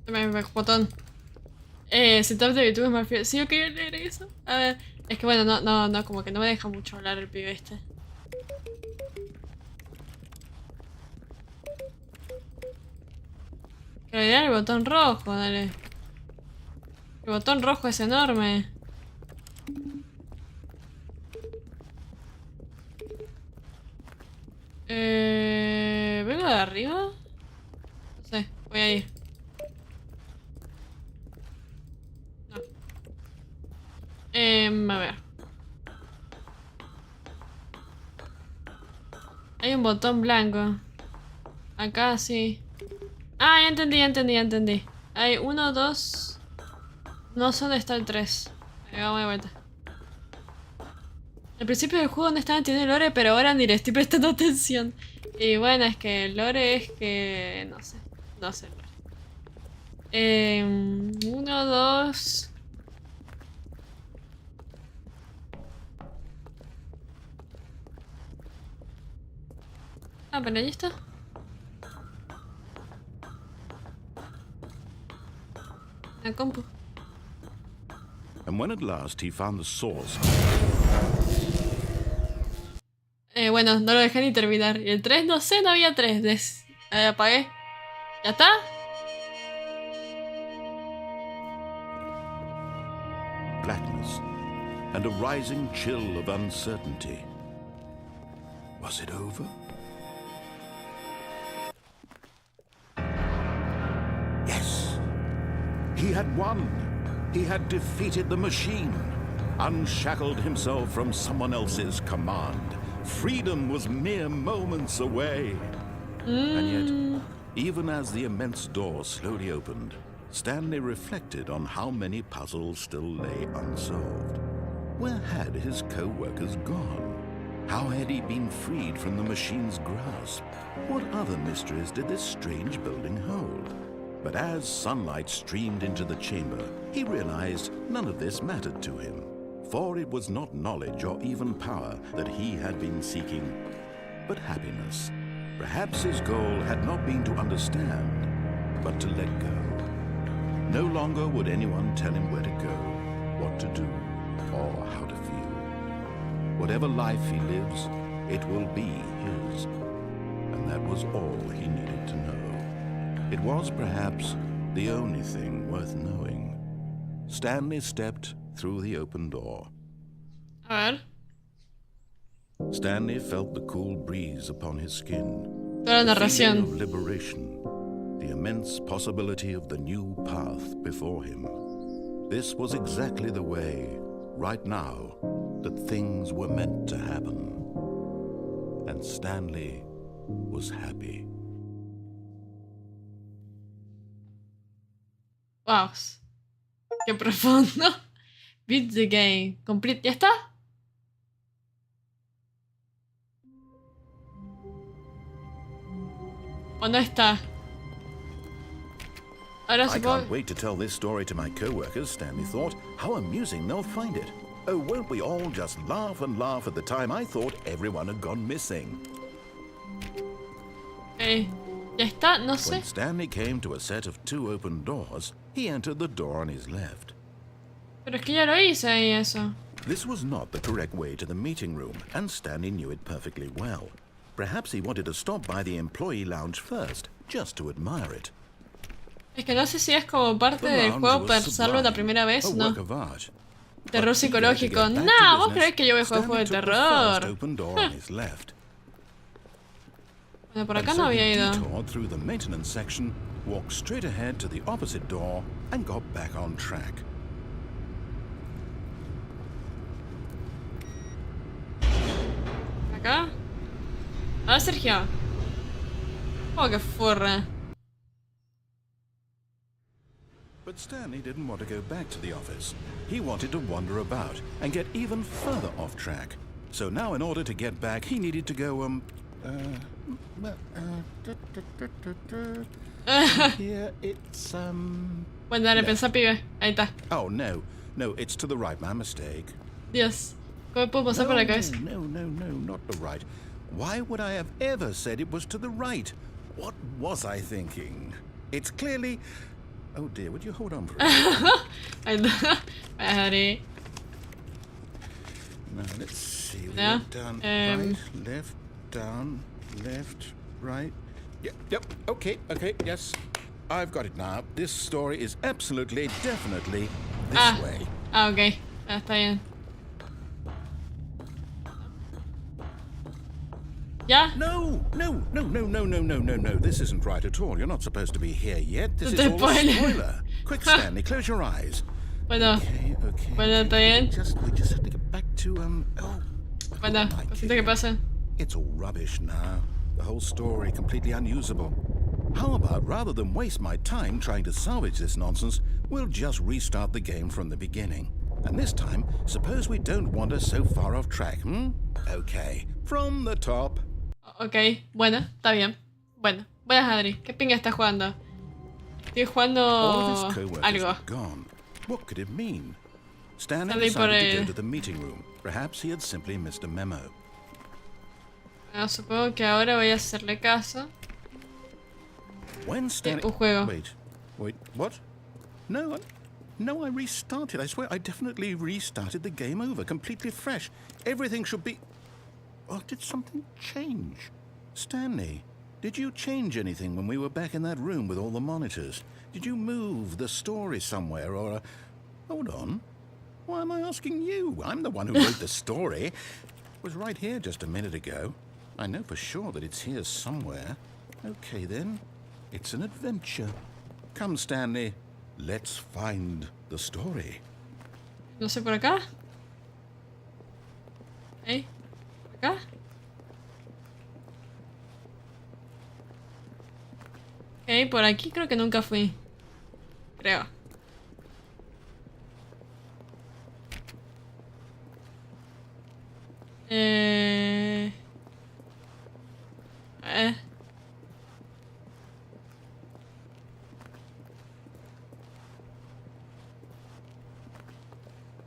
Me botón. Setup de YouTube es más fiel. Sí, yo quería leer eso. A ver. Es que bueno, no, como que no me deja mucho hablar el pibe este. Quiero le el botón rojo, dale. El botón rojo es enorme. ¿Vengo de arriba? No sé, voy a ir. No. A ver. Hay un botón blanco. Acá sí. Ah, ya entendí. Hay 1, 2. No sé dónde está el 3. Vamos de vuelta. Al principio del juego no estaba entendiendo el lore, pero ahora ni le estoy prestando atención. Y bueno, es que el lore es que... No sé el lore. 1, 2... Ah, pero ahí está. La compu. And when at last he found the source... Bueno, no lo dejé ni terminar. Y el 3, no sé, no había 3. Apagué. ¿Ya está? blackness and a rising chill of uncertainty. Was it over? Yes. He had won. He had defeated the machine, unshackled himself from someone else's command. Freedom was mere moments away. And yet, even as the immense door slowly opened, Stanley reflected on how many puzzles still lay unsolved. Where had his co-workers gone? How had he been freed from the machine's grasp? What other mysteries did this strange building hold? But as sunlight streamed into the chamber, he realized none of this mattered to him. For it was not knowledge or even power that he had been seeking, but happiness. Perhaps his goal had not been to understand, but to let go. No longer would anyone tell him where to go, what to do, or how to feel. Whatever life he lives, it will be his. And that was all he needed to know. It was perhaps the only thing worth knowing. Stanley stepped through the open door. A ver. Stanley felt the cool breeze upon his skin. Toda la The feeling narración. of liberation, the immense possibility of the new path before him. This was exactly the way, right now, that things were meant to happen. And Stanley was happy. Wow. Qué profundo. Beat the game. Complete. ¿Ya está? ¿O no está? Ahora I supongo... can't wait to tell this story to my co-workers, Stanley thought. How amusing they'll find it. Oh, won't we all just laugh and laugh at the time I thought everyone had gone missing. ¿Ya está? No sé. When Stanley came to a set of 2 open doors, he entered the door on his left. Pero es que ya lo hice ahí eso. This was not the correct way to the meeting room, and Stanley knew it perfectly well. Perhaps he wanted to stop by the employee lounge first, just to admire it. Es que no sé si es como parte del juego pensarlo la primera vez, a ¿no? work of art. Terror But eager to psicológico. get back No, to vos business, creés que yo voy a jugar juego de Stanley took the first terror. open door on his left. Bueno, por And acá so no he había ido. detoured through the maintenance section, walked straight ahead to the opposite door, and got back on track. ¿Acá? A ver, Sergio. Oh, qué furra. But Stanley didn't want to go back to the office. He wanted to wander about and get even further off track. So now in order to get back, he needed to go, here it's, Bueno, dale, left. pensá, pibe. Ahí está. Oh, no, it's to the right, my mistake. Dios. ¿Cómo puedo pasar por la cabeza? No, not the right. Why would I have ever said it was to the right? What was I thinking? It's clearly... Oh dear, would you hold on for a minute? Ahí está. Vale. Now, let's see. We Yeah. went down right, left, down, left, right. Yep, okay, yes. I've got it now. This story is absolutely, definitely this way. Ah, ok. Está bien. ¿Ya? No. This isn't right at all. You're not supposed to be here yet. This is Te all a spoiler. spoiler. Quick, Stanley, close your eyes. Bueno, Okay. bueno, está bien. We just have to get back to Bueno, cosita que pasa. It's all rubbish now. The whole story completely unusable. How about, rather than waste my time trying to salvage this nonsense, we'll just restart the game from the beginning. And this time, suppose we don't wander so far off track, Okay, from the top. Ok, bueno, está bien. Bueno, buenas Adri. ¿Qué pinga estás jugando? Estoy jugando algo. Gone. What could it mean? Stanley Salí por decided to go to the meeting room. Perhaps he had simply missed a memo. Bueno, supongo que ahora voy a hacerle caso. When Stanley... Un juego. Wait, what? No, I restarted. I swear, I definitely restarted the game over, completely fresh. Everything should be... Oh, did something change? Stanley, did you change anything when we were back in that room with all the monitors? Did you move the story somewhere, or... Hold on. Why am I asking you? I'm the one who wrote the story. It was right here just a minute ago. I know for sure that it's here somewhere. Okay, then. It's an adventure. Come, Stanley. Let's find the story. No sé, por acá. ¿Eh? ¿Por acá? Ok, por aquí creo que nunca fui. Creo.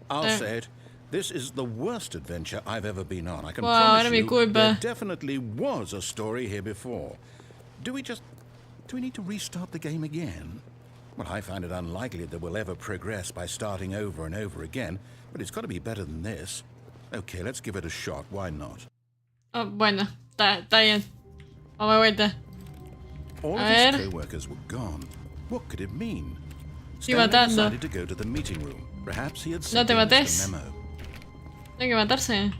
I'll say it. This is the worst adventure I've ever been on. I can Wow, promise you culpa. there definitely was a story here before. Do we need to restart the game again? Well, I find it unlikely that we'll ever progress by starting over and over again, but it's got to be better than this. Okay, let's give it a shot. Why not? Oh, bueno, está bien. Vamos de vuelta. All of his co-workers were gone. What could it mean? Stanley decided to go to the meeting room. Perhaps he had sent a memo. Tiene que matarse.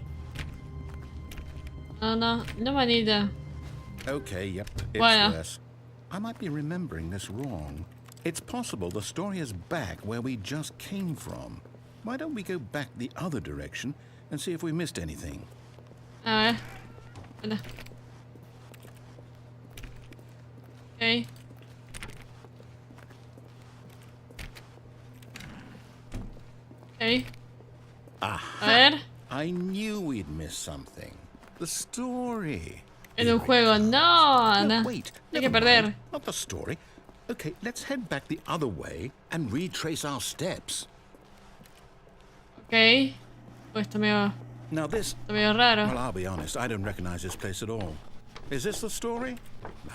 No, manita. Okay, yep, it's Bueno. worse. I might be remembering this wrong. It's possible the story is back where we just came from. Why don't we go back the other direction and see if we missed anything? A ver. Bueno. Ok. Ok. Aha. A ver. I knew we'd miss something. The story. En un juego. No. Wait. Hay que never perder. mind. Not the story. Okay, let's head back the other way and retrace our steps. Ok. Pues está Now this... medio raro. Well, I'll be honest, I don't recognize this place at all. Is this the story?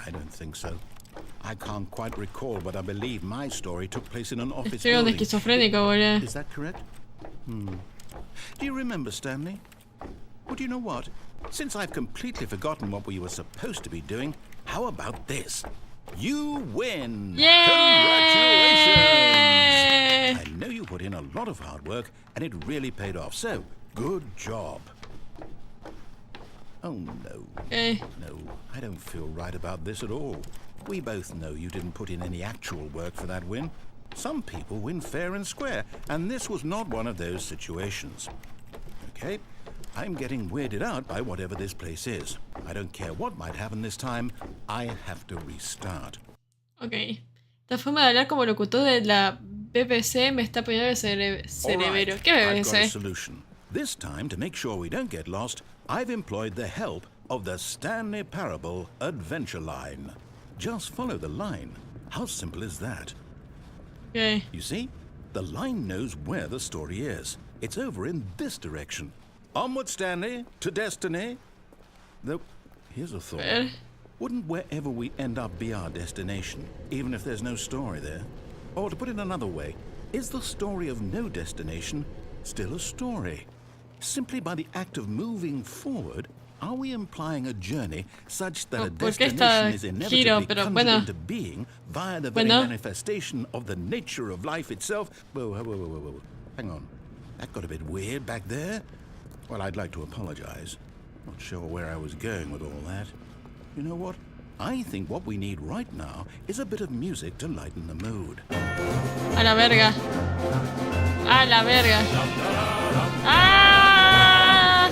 I don't think so. I can't quite recall, but I believe my story took place in an office Estoy un building. esquizofrénico, boludo. Is that correct? Do you remember, Stanley? Well, do you know what? Since I've completely forgotten what we were supposed to be doing, how about this? You win! Yay! Congratulations! I know you put in a lot of hard work, and it really paid off, so good job. Oh, no. Ok. No, I don't feel right about this at all. We both know you didn't put in any actual work for that win. Some people win fair and square, and this was not one of those situations. Okay? I'm getting weirded out by whatever this place is. I don't care what might happen this time. I have to restart. Ok. Esta forma de hablar como locutor de la BBC me está poniendo el cerebro. ¿Qué I've got a BBC? solution. This time, to make sure we don't get lost, I've employed the help of the Stanley Parable Adventure Line. Just follow the line. How simple is that? Ok. You see? The line knows where the story is. It's over in this direction. Onward, Stanley, to destiny. Though, here's a thought. A ver. Wouldn't wherever we end up be our destination, even if there's no story there? Or to put it another way, is the story of no destination still a story? Simply by the act of moving forward, are we implying a journey such that a ¿Por qué está destination is giro? inevitably Pero conjured bueno. into being via the very Bueno. manifestation of the nature of life itself? Whoa. Hang on. That got a bit weird back there. Well, I'd like to apologize. Not sure where I was going with all that. You know what? I think what we need right now is a bit of music to lighten the mood. A la verga. A la verga. ¡Ah!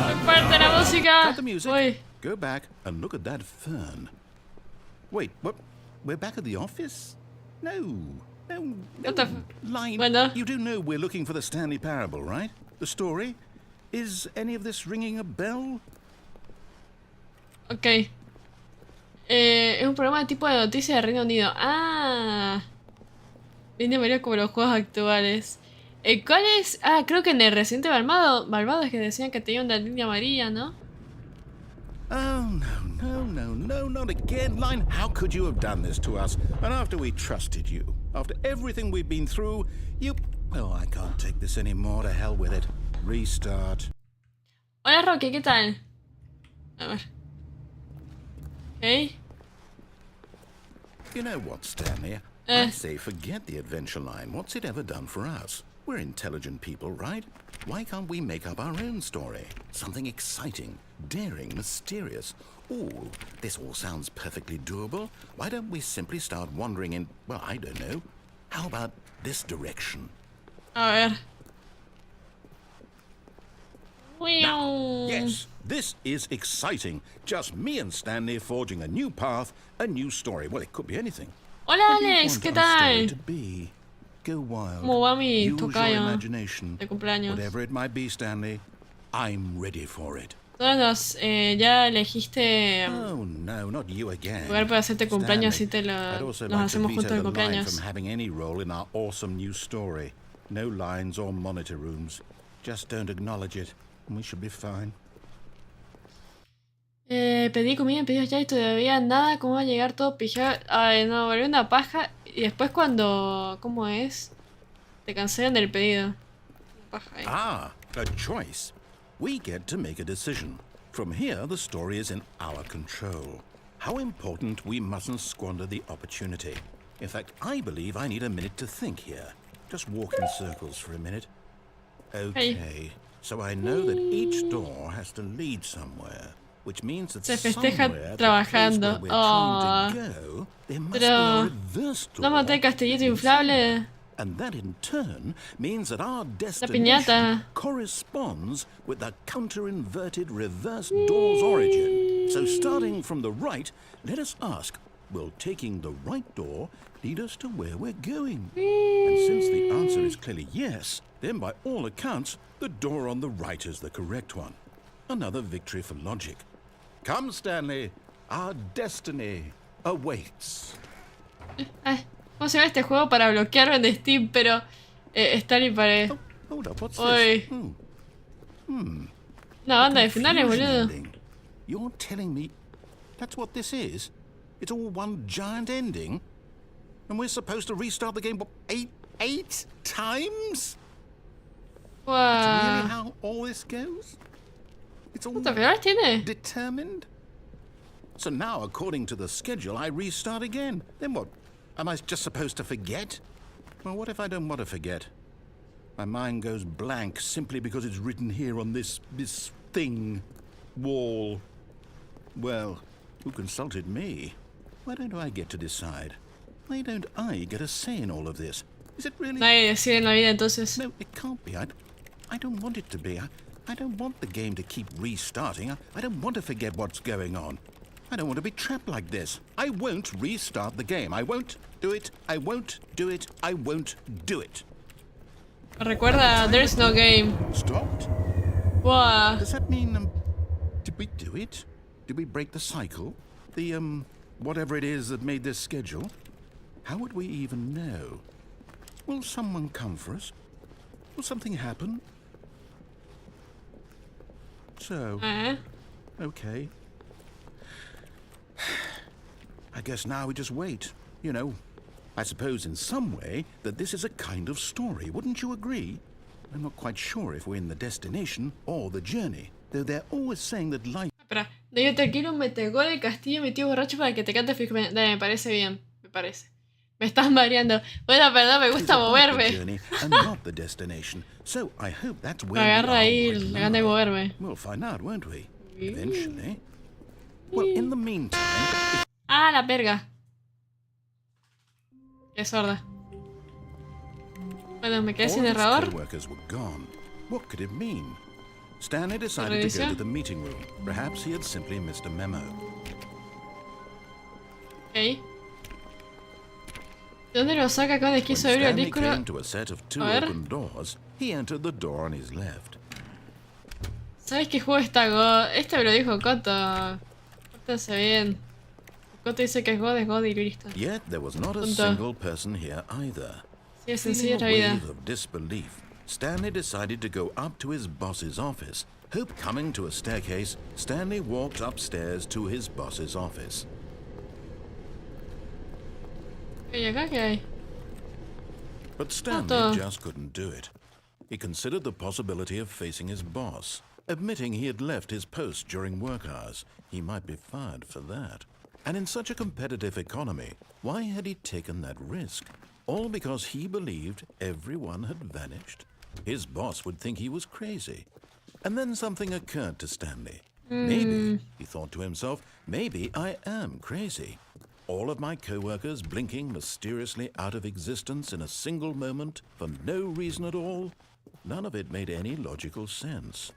¡Me parte la música! Cut the music. Uy. Go back and look at that fern. Wait, what? We're back at the office? No. What the Line. Bueno. You do know we're looking for the Stanley Parable, right? The story? Is any of this ringing a bell? Ok. Es un programa de tipo de noticias de Reino Unido. Ah. Línea María como los juegos actuales. ¿Cuál es? Ah, creo que en el reciente Malvado es que decían que tenía una línea amarilla, ¿no? Oh, no, not again. Line, how could you have done this to us? And after we trusted you, after everything we've been through, you... Oh, I can't take this anymore. To hell with it. Restart. Hola, Roque, ¿qué tal? A ver. Ok. You know what, Stanley? I say forget the adventure line. What's it ever done for us? We're intelligent people, right? Why can't we make up our own story? Something exciting, daring, mysterious. Ooh, this all sounds perfectly doable. Why don't we simply start wandering in, well, I don't know. How about this direction? A ver. Now, yes, this is exciting. Just me and Stanley forging a new path, a new story. Well, it could be anything. Hola, Alex, ¿qué tal? Go wild. ¿Cómo va mi Use your tocayo imagination. de cumpleaños? Whatever it might be, Stanley, I'm ready for it. Todos ya elegiste Oh no, not you again. lugar para hacerte cumpleaños, así Stanley, te I'd lo, also nos like to hacemos veto juntos de the line cumpleaños. from having any role in our awesome new story. No lines or monitor rooms. Just don't acknowledge it, and we should be fine. Pedí comida en pedidos ya y todavía nada. ¿Cómo va a llegar todo pijado? Ay, no, volvió una paja. Y después cuando... ¿Cómo es? Te cancelan del pedido. Una paja ahí. Ah, a choice. We get to make a decision. From here, the story is in our control. How important we mustn't squander the opportunity. In fact, I believe I need a minute to think here. Just walk in circles for a minute. Okay, so I know that each door has to lead somewhere. Which means that Se festeja somewhere trabajando. the place where we're trying to go, there must be a Pero... reverse door ¿No maté el castillito inflable? and that in turn means that our piñata. destination corresponds with the counter-inverted reverse door's origin. So starting from the right, let us ask, will taking the right door lead us to where we're going? And since the answer is clearly yes, then by all accounts, the door on the right is the correct one. Another victory for logic. Come, Stanley, our destiny awaits. ¿Cómo se llama este juego para bloquearlo en Steam? Pero Stanley paré. Oh, hold up, what's Uy. this? Una banda de finales, Confusion boludo. ending. You're telling me that's what this is? It's all one giant ending? And we're supposed to restart the game, what, eight times? That's really Wow. how all this goes? It's all ¿Cuántos finales tiene? determined? So now, according to the schedule, I restart again. Then what? Am I just supposed to forget? Well, what if I don't want to forget? My mind goes blank simply because it's written here on this thing, wall. Well, who consulted me? Why don't I get to decide? Why don't I get a say in all of this? Is it really? Nadie decide en la vida, entonces. No, it can't be. I don't want it to be. I don't want the game to keep restarting. I don't want to forget what's going on. I don't want to be trapped like this. I won't restart the game. I won't do it. I won't do it. I won't do it. Recuerda, there's no game. Stopped? Wow. Does that mean, did we do it? Did we break the cycle? The, whatever it is that made this schedule? How would we even know? Will someone come for us? Will something happen? So, okay. I guess now we just wait. You know, I suppose in some way that this is a kind of story, wouldn't you agree? I'm not quite sure if we're in the destination or the journey, though they're always saying that life... Espera, de yo te quiero un metegol el castillo metido borracho para que te cante fijamente. Dale, me parece bien, me parece. Me estás mareando. Bueno, perdón, me gusta moverme. Me agarra ahí la gana de moverme. We'll find out, won't we? Eventually. Well, in the meantime... Ah, la verga. Qué sorda. Bueno, me quedé sin narrador. What could it mean? Stanley decided to go to the meeting room. Perhaps he had simply missed a memo. Ok. ¿De dónde lo saca cuando quiso abrir el disco? A ver. He entered the door on his left. ¿Sabes qué juego está God? Este me lo dijo Coto. Pórtense bien. Coto dice que es God y listo. Yet there was not a single person here either. Sí, es sencilla la Feeling a vida. wave of disbelief, Stanley decided to go up to his boss's office. Hope coming to a staircase, Stanley walked upstairs to his boss's office. ¿Y acá qué hay? But Stanley just couldn't do it. He considered the possibility of facing his boss. Admitting he had left his post during work hours, he might be fired for that. And in such a competitive economy, why had he taken that risk? All because he believed everyone had vanished? His boss would think he was crazy. And then something occurred to Stanley. Maybe, he thought to himself, maybe I am crazy. All of my co-workers blinking mysteriously out of existence in a single moment for no reason at all? None of it made any logical sense.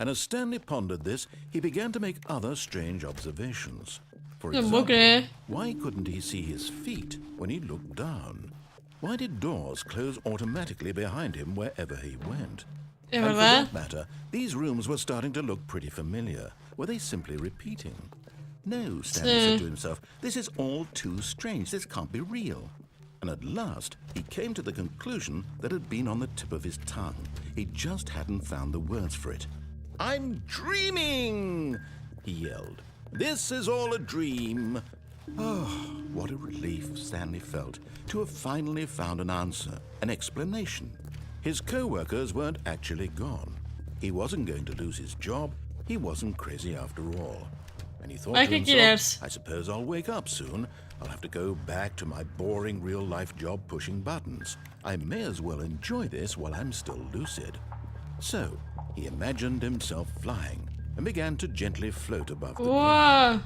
And as Stanley pondered this, he began to make other strange observations. For example, why couldn't he see his feet when he looked down? Why did doors close automatically behind him wherever he went? And for that matter, these rooms were starting to look pretty familiar. Were they simply repeating? No, Stanley said to himself, this is all too strange. This can't be real. And at last, he came to the conclusion that had been on the tip of his tongue. He just hadn't found the words for it. I'm dreaming, he yelled. This is all a dream. Oh, what a relief Stanley felt to have finally found an answer, an explanation. His co-workers weren't actually gone. He wasn't going to lose his job. He wasn't crazy after all. And he thought to himself, I suppose I'll wake up soon. I'll have to go back to my boring real-life job pushing buttons. I may as well enjoy this while I'm still lucid. So, he imagined himself flying and began to gently float above the ground.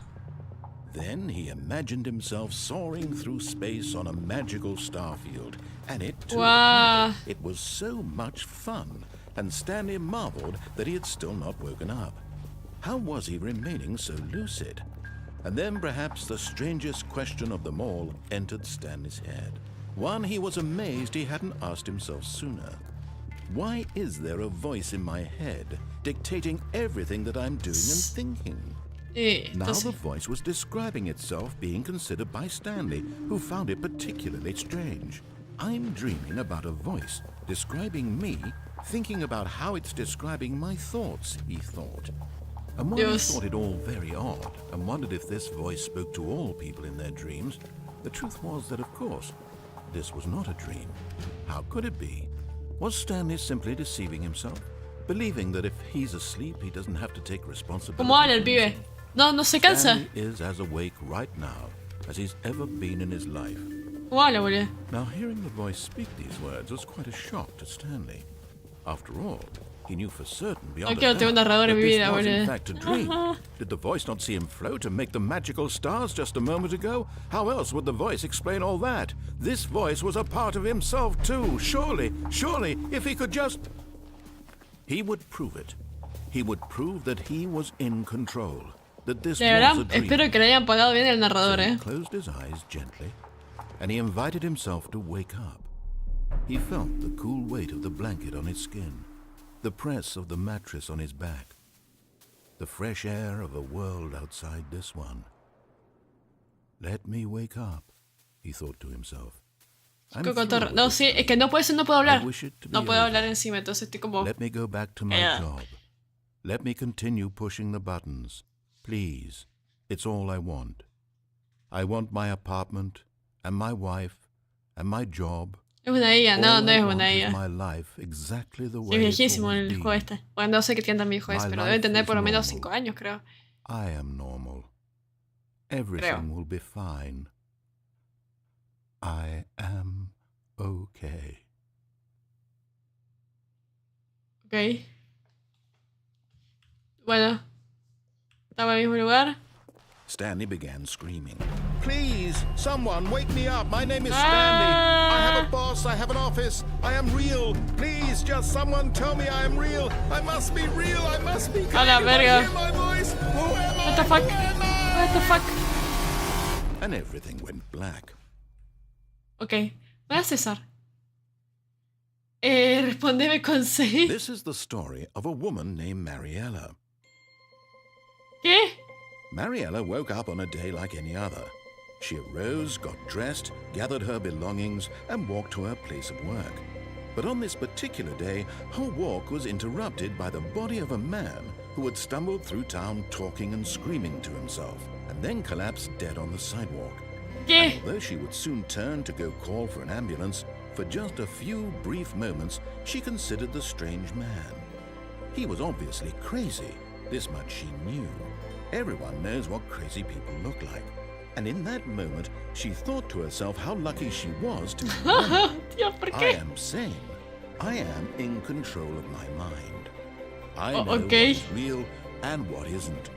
Then he imagined himself soaring through space on a magical starfield, and it too. It was so much fun, and Stanley marveled that he had still not woken up. How was he remaining so lucid? And then perhaps the strangest question of them all entered Stanley's head. One he was amazed he hadn't asked himself sooner. Why is there a voice in my head dictating everything that I'm doing and thinking? Now the voice was describing itself being considered by Stanley, who found it particularly strange. I'm dreaming about a voice describing me, thinking about how it's describing my thoughts, he thought. And while he thought it all very odd, and wondered if this voice spoke to all people in their dreams, the truth was that, of course, this was not a dream. How could it be? Was Stanley simply deceiving himself? Believing that if he's asleep, he doesn't have to take responsibility? ¿Cómo habla el pibe? No se cansa. Stanley is as awake right now as he's ever been in his life. ¿Cómo habla, boludo? Now, hearing the voice speak these words was quite a shock to Stanley. After all, he knew for certain beyond a doubt that this was in fact a dream. Did the voice not see him float and make the magical stars just a moment ago? How else would the voice explain all that? This voice was a part of himself too. Surely, if he could just... He would prove it. He would prove that he was in control. That this was a dream. Espero que le hayan pagado bien el narrador, He closed his eyes gently, and he invited himself to wake up. He felt the cool weight of the blanket on his skin, the press of the mattress on his back, the fresh air of a world outside this one. Let me wake up, he thought to himself. No, sí, es que no puedo hablar. No puedo hablar encima, entonces estoy como... Let me go back to my job. Let me continue pushing the buttons. Please, it's all I want. I want my apartment, and my wife, and my job. Es una ella, no es una ella. Es viejísimo el juego este. Bueno, no sé qué tienda mi hijo es, pero debe tener por lo menos 5 años, creo. I am normal. Everything will be fine. I am okay. Ok. Bueno. Estaba en el mismo lugar. Stanley began screaming. Please, someone, wake me up. My name is Stanley. I have a boss. I have an office. I am real. Please, just someone tell me I am real. I must be real. I must be. A la verga. Hear my voice. Who am What the fuck? What the fuck? And everything went black. Ok. Voy a cesar. Respondeme con sí. This is the story of a woman named Mariella. ¿Qué? Mariella woke up on a day like any other. She arose, got dressed, gathered her belongings, and walked to her place of work. But on this particular day, her walk was interrupted by the body of a man who had stumbled through town talking and screaming to himself, and then collapsed dead on the sidewalk. ¿Qué? And although she would soon turn to go call for an ambulance, for just a few brief moments, she considered the strange man. He was obviously crazy. This much she knew. Everyone knows what crazy people look like. And in that moment, she thought to herself how lucky she was to be alive. Tío, ¿por I qué? am sane. I am in control of my mind. I Oh, know okay. what is real and what isn't.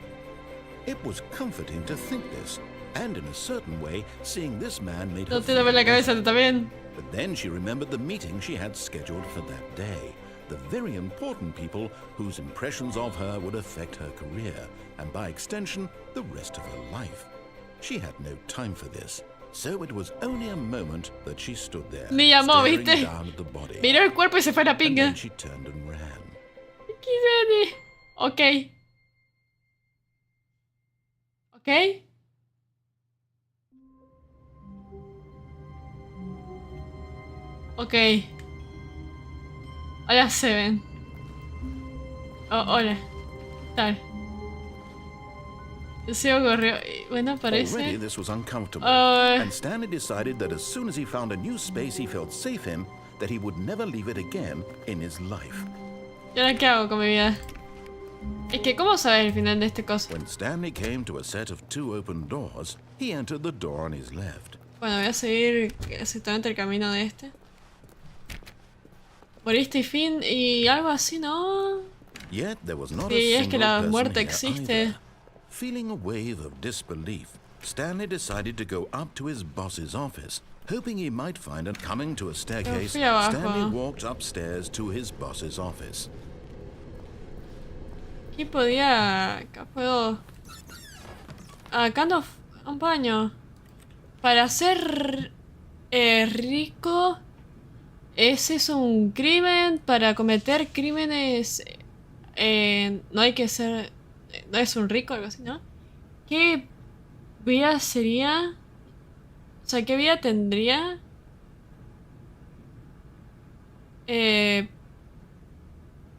It was comforting to think this, and in a certain way, seeing this man made her No te feel duele la better. cabeza, ¿tú también? But then she remembered the meeting she had scheduled for that day. The very important people whose impressions of her would affect her career, and by extension, the rest of her life. She had no time for this, so it was only a moment that she stood there, Ni llamó, staring ¿viste? down at the body. Miró el cuerpo y se fue a la And pinga. then she turned and ran. XD. Ok. Ok. Ok. Hola, Seven. Oh, hola. ¿Qué tal? El CEO corrió. Bueno, Already parece. this was uncomfortable, Uh. and Stanley decided that as soon as he found a new space he felt safe in, that he would never leave it again in his life. ¿Y ahora qué hago con mi vida? Es que, ¿cómo sabes el final de este coso? When Stanley came to a set of two open doors, he entered the door on his left. Bueno, voy a seguir exactamente el camino de este. Por este y fin y algo así, ¿no? Yet there was not Sí, a es que single la person muerte here existe. either. Feeling a wave of disbelief, Stanley decided to go up to his boss's office, hoping he might find it. Coming to a staircase, fui abajo. Stanley walked upstairs to his boss's office. Aquí podía... Acá puedo... Acá no... Un baño. Para ser rico... Ese es un crimen. Para cometer crímenes... no hay que ser... No es un rico, algo así, ¿no? ¿Qué vida sería? O sea, ¿qué vida tendría?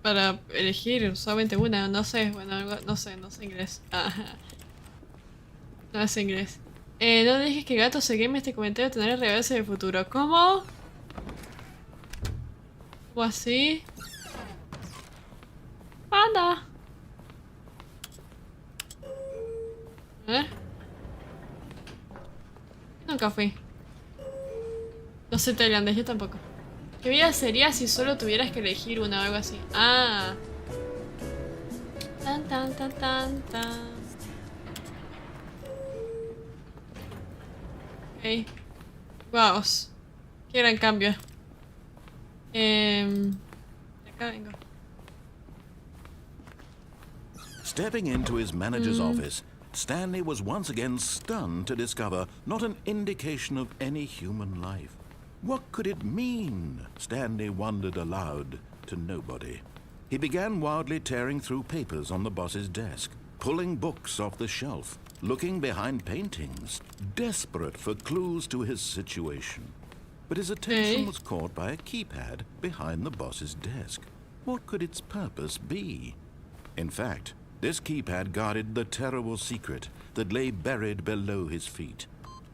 Para elegir solamente una, no sé, bueno, no sé inglés. No sé inglés. No dejes que el gato se queme, este comentario tendrá relevancia en el futuro. ¿Cómo? ¿O así? ¡Panda! A ver. Nunca fui. No sé tailandés, yo tampoco. ¿Qué vida sería si solo tuvieras que elegir una o algo así? Ah. Tan tan tan tan tan. Ok. Guaos. Qué gran cambio. Acá vengo. Stepping into his manager's office, Stanley was once again stunned to discover not an indication of any human life. What could it mean? Stanley wondered aloud to nobody. He began wildly tearing through papers on the boss's desk, pulling books off the shelf, looking behind paintings, desperate for clues to his situation. But his attention was caught by a keypad behind the boss's desk. What could its purpose be? In fact, this keypad guarded the terrible secret that lay buried below his feet.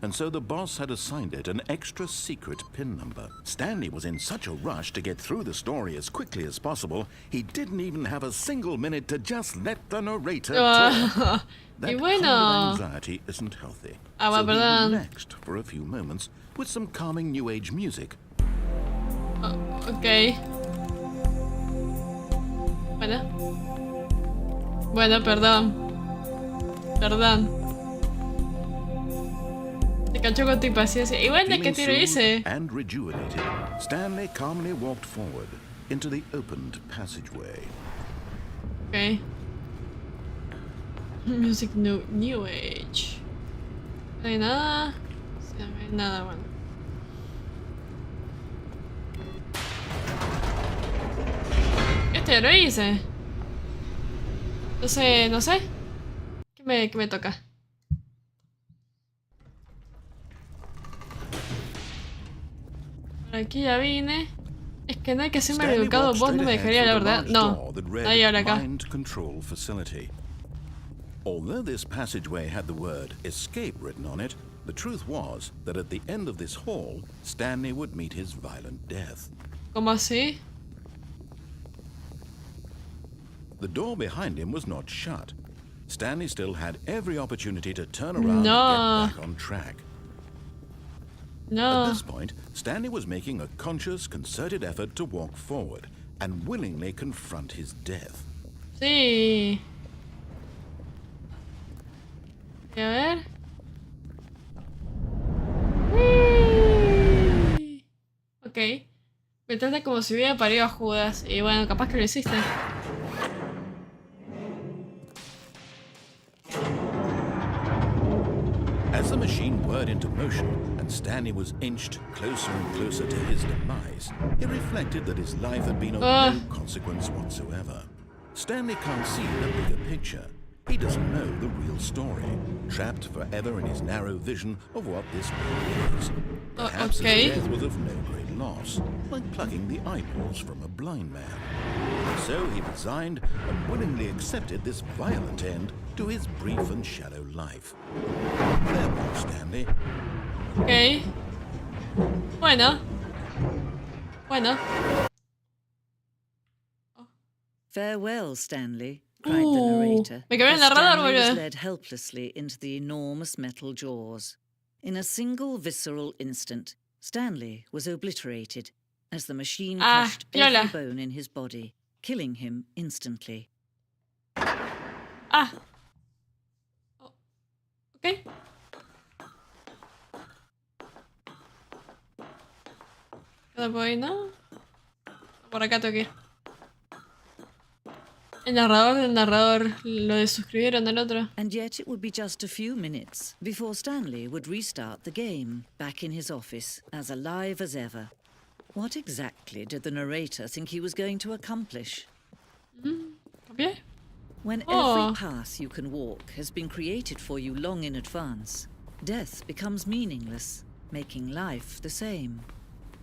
And so the boss had assigned it an extra secret PIN number. Stanley was in such a rush to get through the story as quickly as possible, he didn't even have a single minute to just let the narrator talk. That Y bueno. kind of anxiety isn't healthy. Ah, So he perdón. relaxed for a few moments, with some calming New Age music. Ok. Bueno, perdón. Te cacho con tu impaciencia. Igual de que te lo hice. And rejuvenated, Stanley calmly walked forward into the opened passageway. Ok. Music New Age. No hay nada. Sí, no hay nada, bueno. Este lo hice. Entonces, no sé. ¿Qué me toca? Por aquí ya vine. Es que no hay que ser mal educado. Vos no me dejaría, la verdad. No. Ahí, ahora acá. Although this passageway had the word escape written on it, the truth was that at the end of this hall, Stanley would meet his violent death. ¿Cómo así? The door behind him was not shut. Stanley still had every opportunity to turn around and get back on track. At this point, Stanley was making a conscious, concerted effort to walk forward and willingly confront his death. Sí. A ver. Ok. Me trata como si hubiera parido a Judas. Y bueno, capaz que lo hiciste. As the machine whirred into motion and Stanley was inched closer and closer to his demise, he reflected that his life had been of no consequence whatsoever. Stanley can't see the bigger picture. He doesn't know the real story, trapped forever in his narrow vision of what this world is. Perhaps his death was of no great loss, like plucking the eyeballs from a blind man. So he resigned and willingly accepted this violent end to his brief and shallow life. Farewell, Stanley. Ok. Bueno. Farewell, Stanley, cried the narrator, me cambió el as narrador, Stanley was boludo. led helplessly into the enormous metal jaws. In a single visceral instant, Stanley was obliterated as the machine crushed every bone in his body, killing him instantly. Ah. Ok. ¿Queda por ahí, no? Por acá tengo que ir. El narrador del narrador, lo desuscribieron al otro. And yet it would be just a few minutes before Stanley would restart the game, back in his office, as alive as ever. What exactly did the narrator think he was going to accomplish? ¿Cambié? When every path you can walk has been created for you long in advance, death becomes meaningless, making life the same.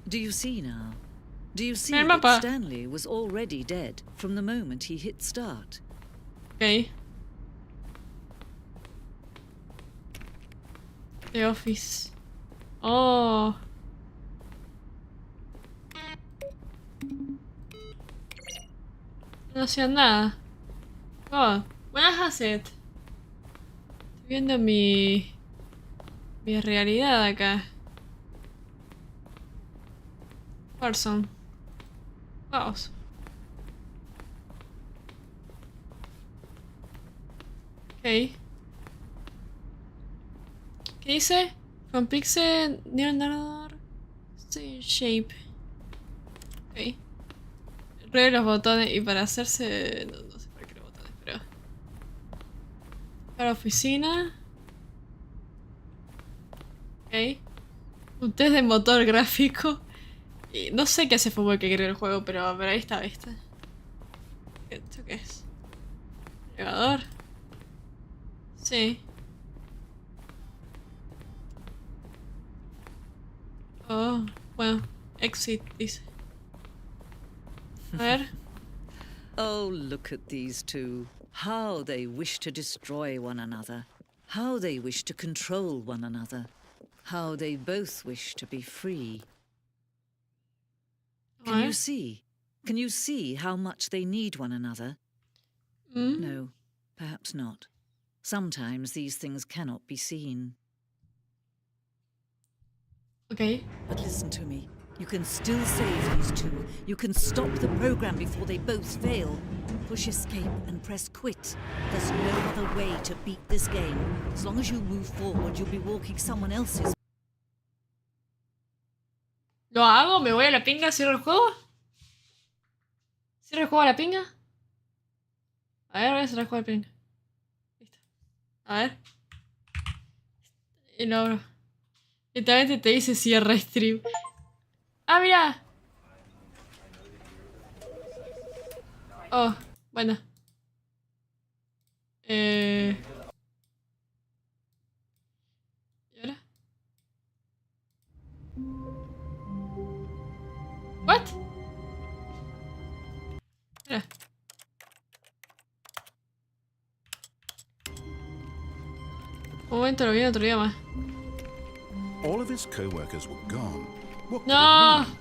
Do you see now? Do you see that Stanley was already dead from the moment he hit start? Ok. The Office. Oh. No hacían nada. Oh, buenas asset. Estoy viendo mi realidad acá. Person. Vamos. Ok. ¿Qué dice? From Pixel, Near Narrador, Shape. Ok. Ruede los botones y para hacerse... No sé para qué los botones, pero... Para oficina. Ok. Un test de motor gráfico. Y no sé qué hace fútbol que quiere el juego, pero ahí está, ¿viste? ¿Esto qué es? ¿Elevador? Sí. Oh, bueno. Exit, dice. A ver. Oh, look at these two. How they wish to destroy one another. How they wish to control one another. How they both wish to be free. Can you see? Can you see how much they need one another? No, perhaps not. Sometimes these things cannot be seen. Ok. But listen to me. You can still save these two. You can stop the program before they both fail. Push escape and press quit. There's no other way to beat this game. As long as you move forward, you'll be walking someone else's. ¿Lo hago? ¿Me voy a la pinga? ¿Cierro el juego? ¿Cierro el juego a la pinga? A ver, voy a cerrar el juego a la pinga. Listo. A ver. Y lo abro. Literalmente te dice cierra stream. ¡Ah, mira! Oh, bueno. ¿Y ahora? ¿What? Mira. Un momento, lo vi en otro idioma. All of his co-workers were gone. What could No. it mean?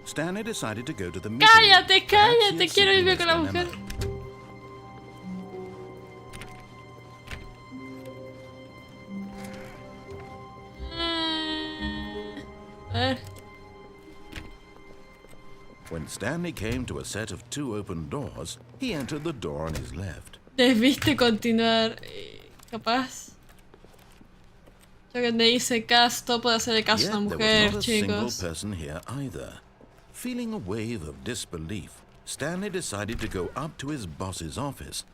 Stanley decided to go to the meeting. ¡Cállate, Perhaps he cállate! had Quiero simply irme con la missed a mujer. memo. A ver. When Stanley came to a set of 2 open doors, he entered the door on his left. Debiste continuar. Capaz. Yo que me dice casto, puedo hacerle caso a una Yet there was mujer, not a single chicos. person here either. Feeling a wave of disbelief, Stanley decided to go up to his boss's office.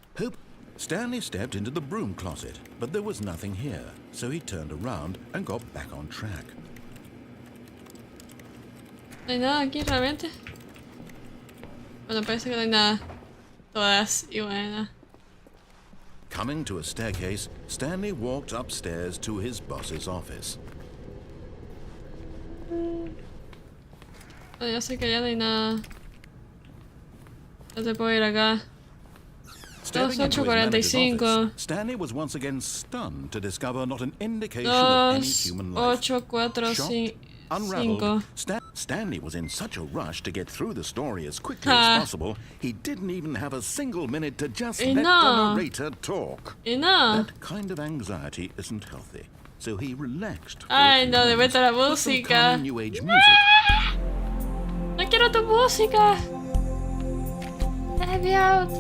Stanley stepped into the broom closet, but there was nothing here, so he turned around and got back on track. ¿No hay nada aquí realmente? Bueno, parece que no hay nada. Todas y buena. Coming to a staircase, Stanley walked upstairs to his boss's office. Bueno, yo sé que ya no hay nada. No te puedo ir acá. Stepping into his manager's 8:45. office, Stanley was once again stunned to discover not an indication of any human life. 8, 4, Shocked, 5. unraveled, Stanley was in such a rush to get through the story as quickly Ah. as possible, he didn't even have a single minute to just Eh, let no. the narrator talk. Y no. That kind of anxiety isn't healthy, so he relaxed. for a Ay, few no, de moments vuelta la with some música. calming New Age music. No quiero tu música. Let me out.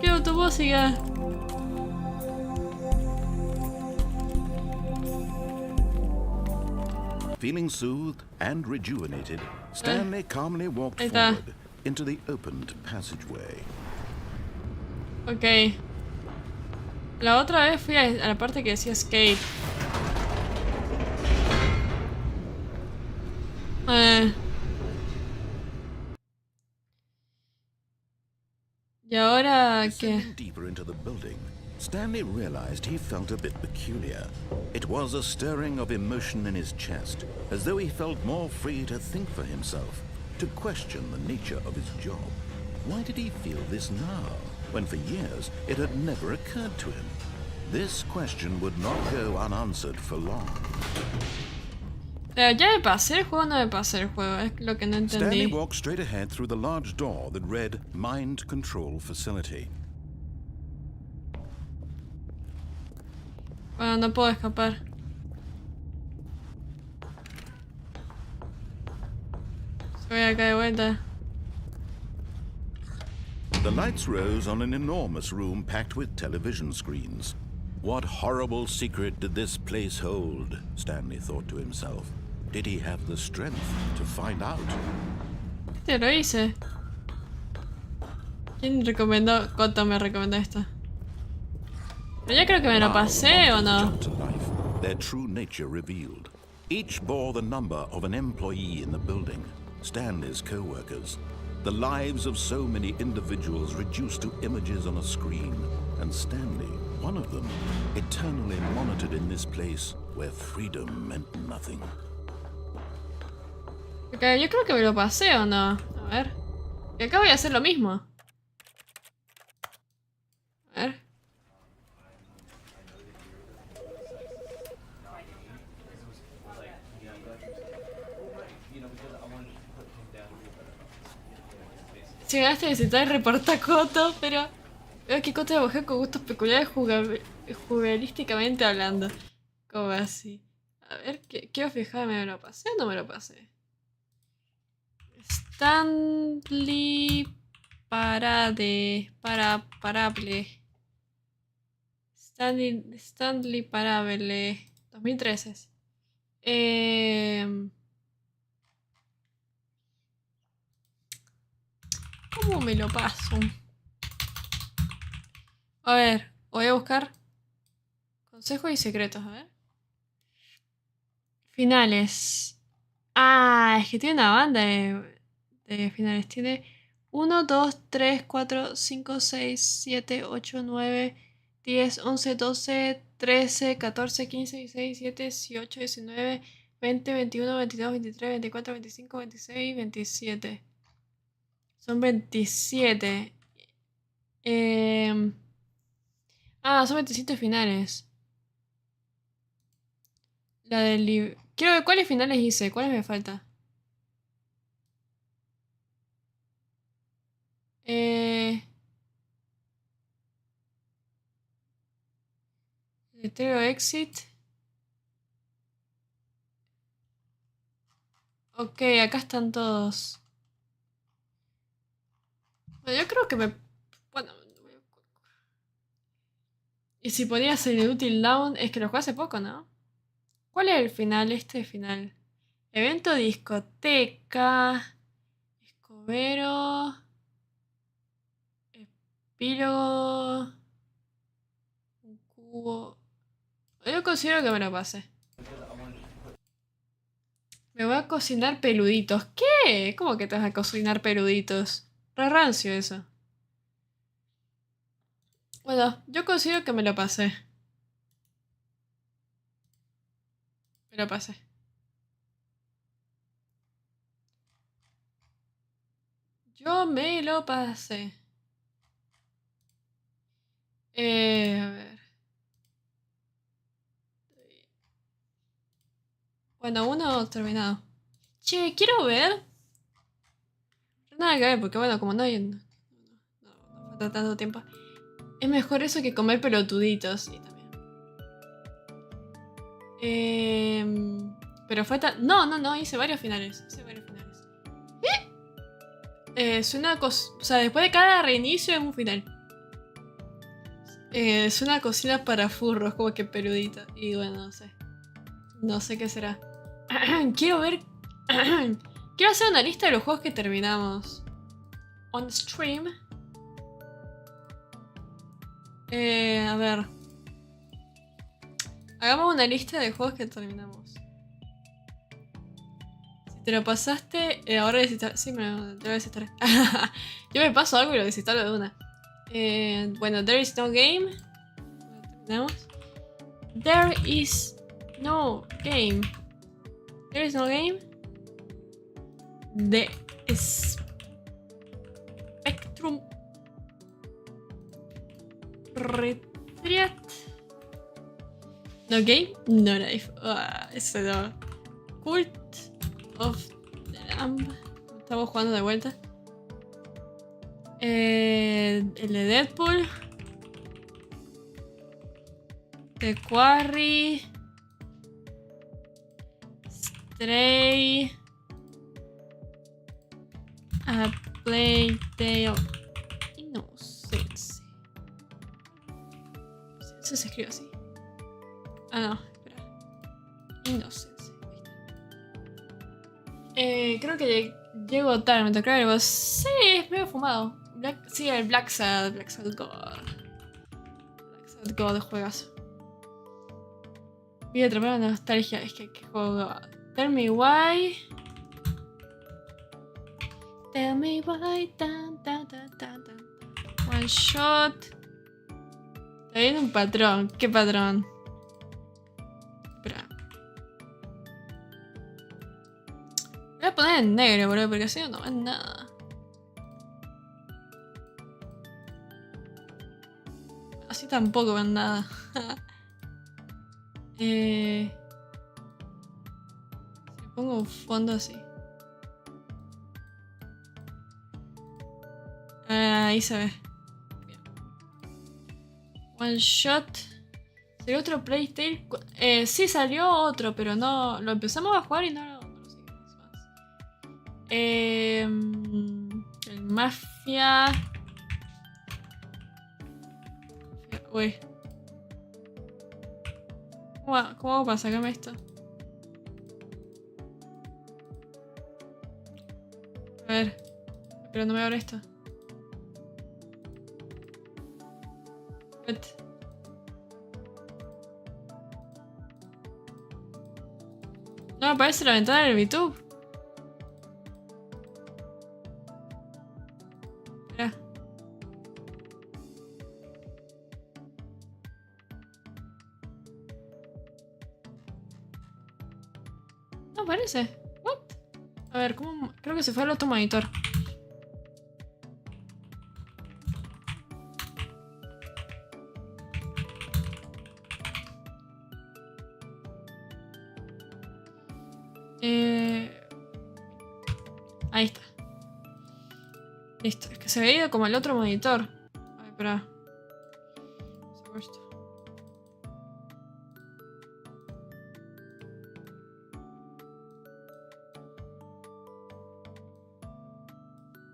Quiero tu música. Feeling soothed and rejuvenated, Stanley calmly walked Ahí está. forward into the opened passageway. Ok. La otra vez fui a la parte que decía escape. ¿Y ahora qué? Descending deeper into the building, Stanley realized he felt a bit peculiar. It was a stirring of emotion in his chest, as though he felt more free to think for himself, to question the nature of his job. Why did he feel this now, when for years it had never occurred to him? This question would not go unanswered for long. ¿Ya me pasé el juego o no me pasé el juego? Es lo que no Stanley entendí. walked straight ahead through the large door that read Mind Control Facility. Bueno, no puedo escapar. Voy acá de vuelta. The lights rose on an enormous room packed with television screens. What horrible secret did this place hold? Stanley thought to himself. Did he have the strength to find out? Te lo hice. ¿Quién recomendó? Coto me recomendó esto. Pero yo creo que me lo Now, pasé o the no. jump to life, their true nature revealed. Each bore the number of an employee in the building, Stanley's co-workers. The lives of so many individuals reduced to images on a screen, and Stanley, one of them, eternally monitored in this place where freedom meant nothing. Porque yo creo que me lo pasé o no. A ver. Y acá voy a hacer lo mismo. A ver. Llegaste a visitar y reporta Coto, pero veo que Coto es una mujer con gustos peculiares jugalísticamente hablando. ¿Cómo así? A ver, quiero fijarme, ¿me lo pasé o no me lo pasé? Stanley Parable. Stanley Parable. 2013. ¿Cómo me lo paso? A ver, voy a buscar consejos y secretos, a ver. Finales. Ah, es que tiene una banda de finales. Tiene 1, 2, 3, 4, 5, 6, 7, 8, 9, 10, 11, 12, 13, 14, 15, 16, 17, 18, 19, 20, 21, 22, 23, 24, 25, 26, 27. Son 27. Son 27 finales. La del libro. Quiero ver cuáles finales hice, cuáles me falta. Letrero exit. Ok, acá están todos. Bueno, yo creo que me... Bueno... Y si ponía ser inútil down, es que lo jugué hace poco, ¿no? ¿Cuál es el final? Este final. Evento discoteca. Escobero. Epílogo. Un cubo. Yo considero que me lo pasé. Me voy a cocinar peluditos. ¿Qué? ¿Cómo que te vas a cocinar peluditos? Re rancio eso. Bueno, yo considero que me lo pasé. Me lo pasé. Yo me lo pasé. A ver. Bueno, uno terminado. Che, quiero ver. Nada que ver, porque bueno, como no falta tanto tiempo. Es mejor eso que comer pelotuditos. Sí, también. Pero falta... No, hice varios finales. Es una cosa... O sea, después de cada reinicio es un final. Es una cocina para furros, como que peludito. Y bueno, no sé. No sé qué será. Quiero ver... Quiero hacer una lista de los juegos que terminamos. On stream. A ver. Hagamos una lista de juegos que terminamos. Si te lo pasaste, ahora desinstalar. Sí, me lo voy a desinstalar. Yo me paso algo y lo desinstalo de una. Bueno, there is no game. ¿Terminamos? There is no game. There is no game. The Spectrum Retreat. No game, no life. Eso no. Cult of the Lamb. Estamos jugando de vuelta. El de Deadpool. The Quarry. Stray. A Plague Tale. Innocence. Eso se escribe así. No, espera. Innocence. Creo que llego tarde, me tocó algo. Sí, es medio fumado. Sí, el Black Sad God. Black Sad God de juegazo. Voy a atrapar la nostalgia. Es que juego. Tell me why. Tell me why. Tan, tan, tan, tan, tan. One shot. Está viendo un patrón. ¿Qué patrón? Espera. Voy a poner en negro, boludo, porque así no ven nada. Así tampoco ven nada. Si pongo un fondo así. Ahí se ve. Bien. One shot. ¿Salió otro Playstyle? Sí, salió otro, pero no... Lo empezamos a jugar y no lo seguimos más. El Mafia... Uy. ¿Cómo hago para sacarme esto? A ver. Pero no me abre esto. No me aparece la ventana del YouTube. Mira. No aparece. What? A ver, ¿cómo? Creo que se fue al otro monitor. Ahí está. Listo. Es que se había ido como el otro monitor. A ver, espera. Saco esto.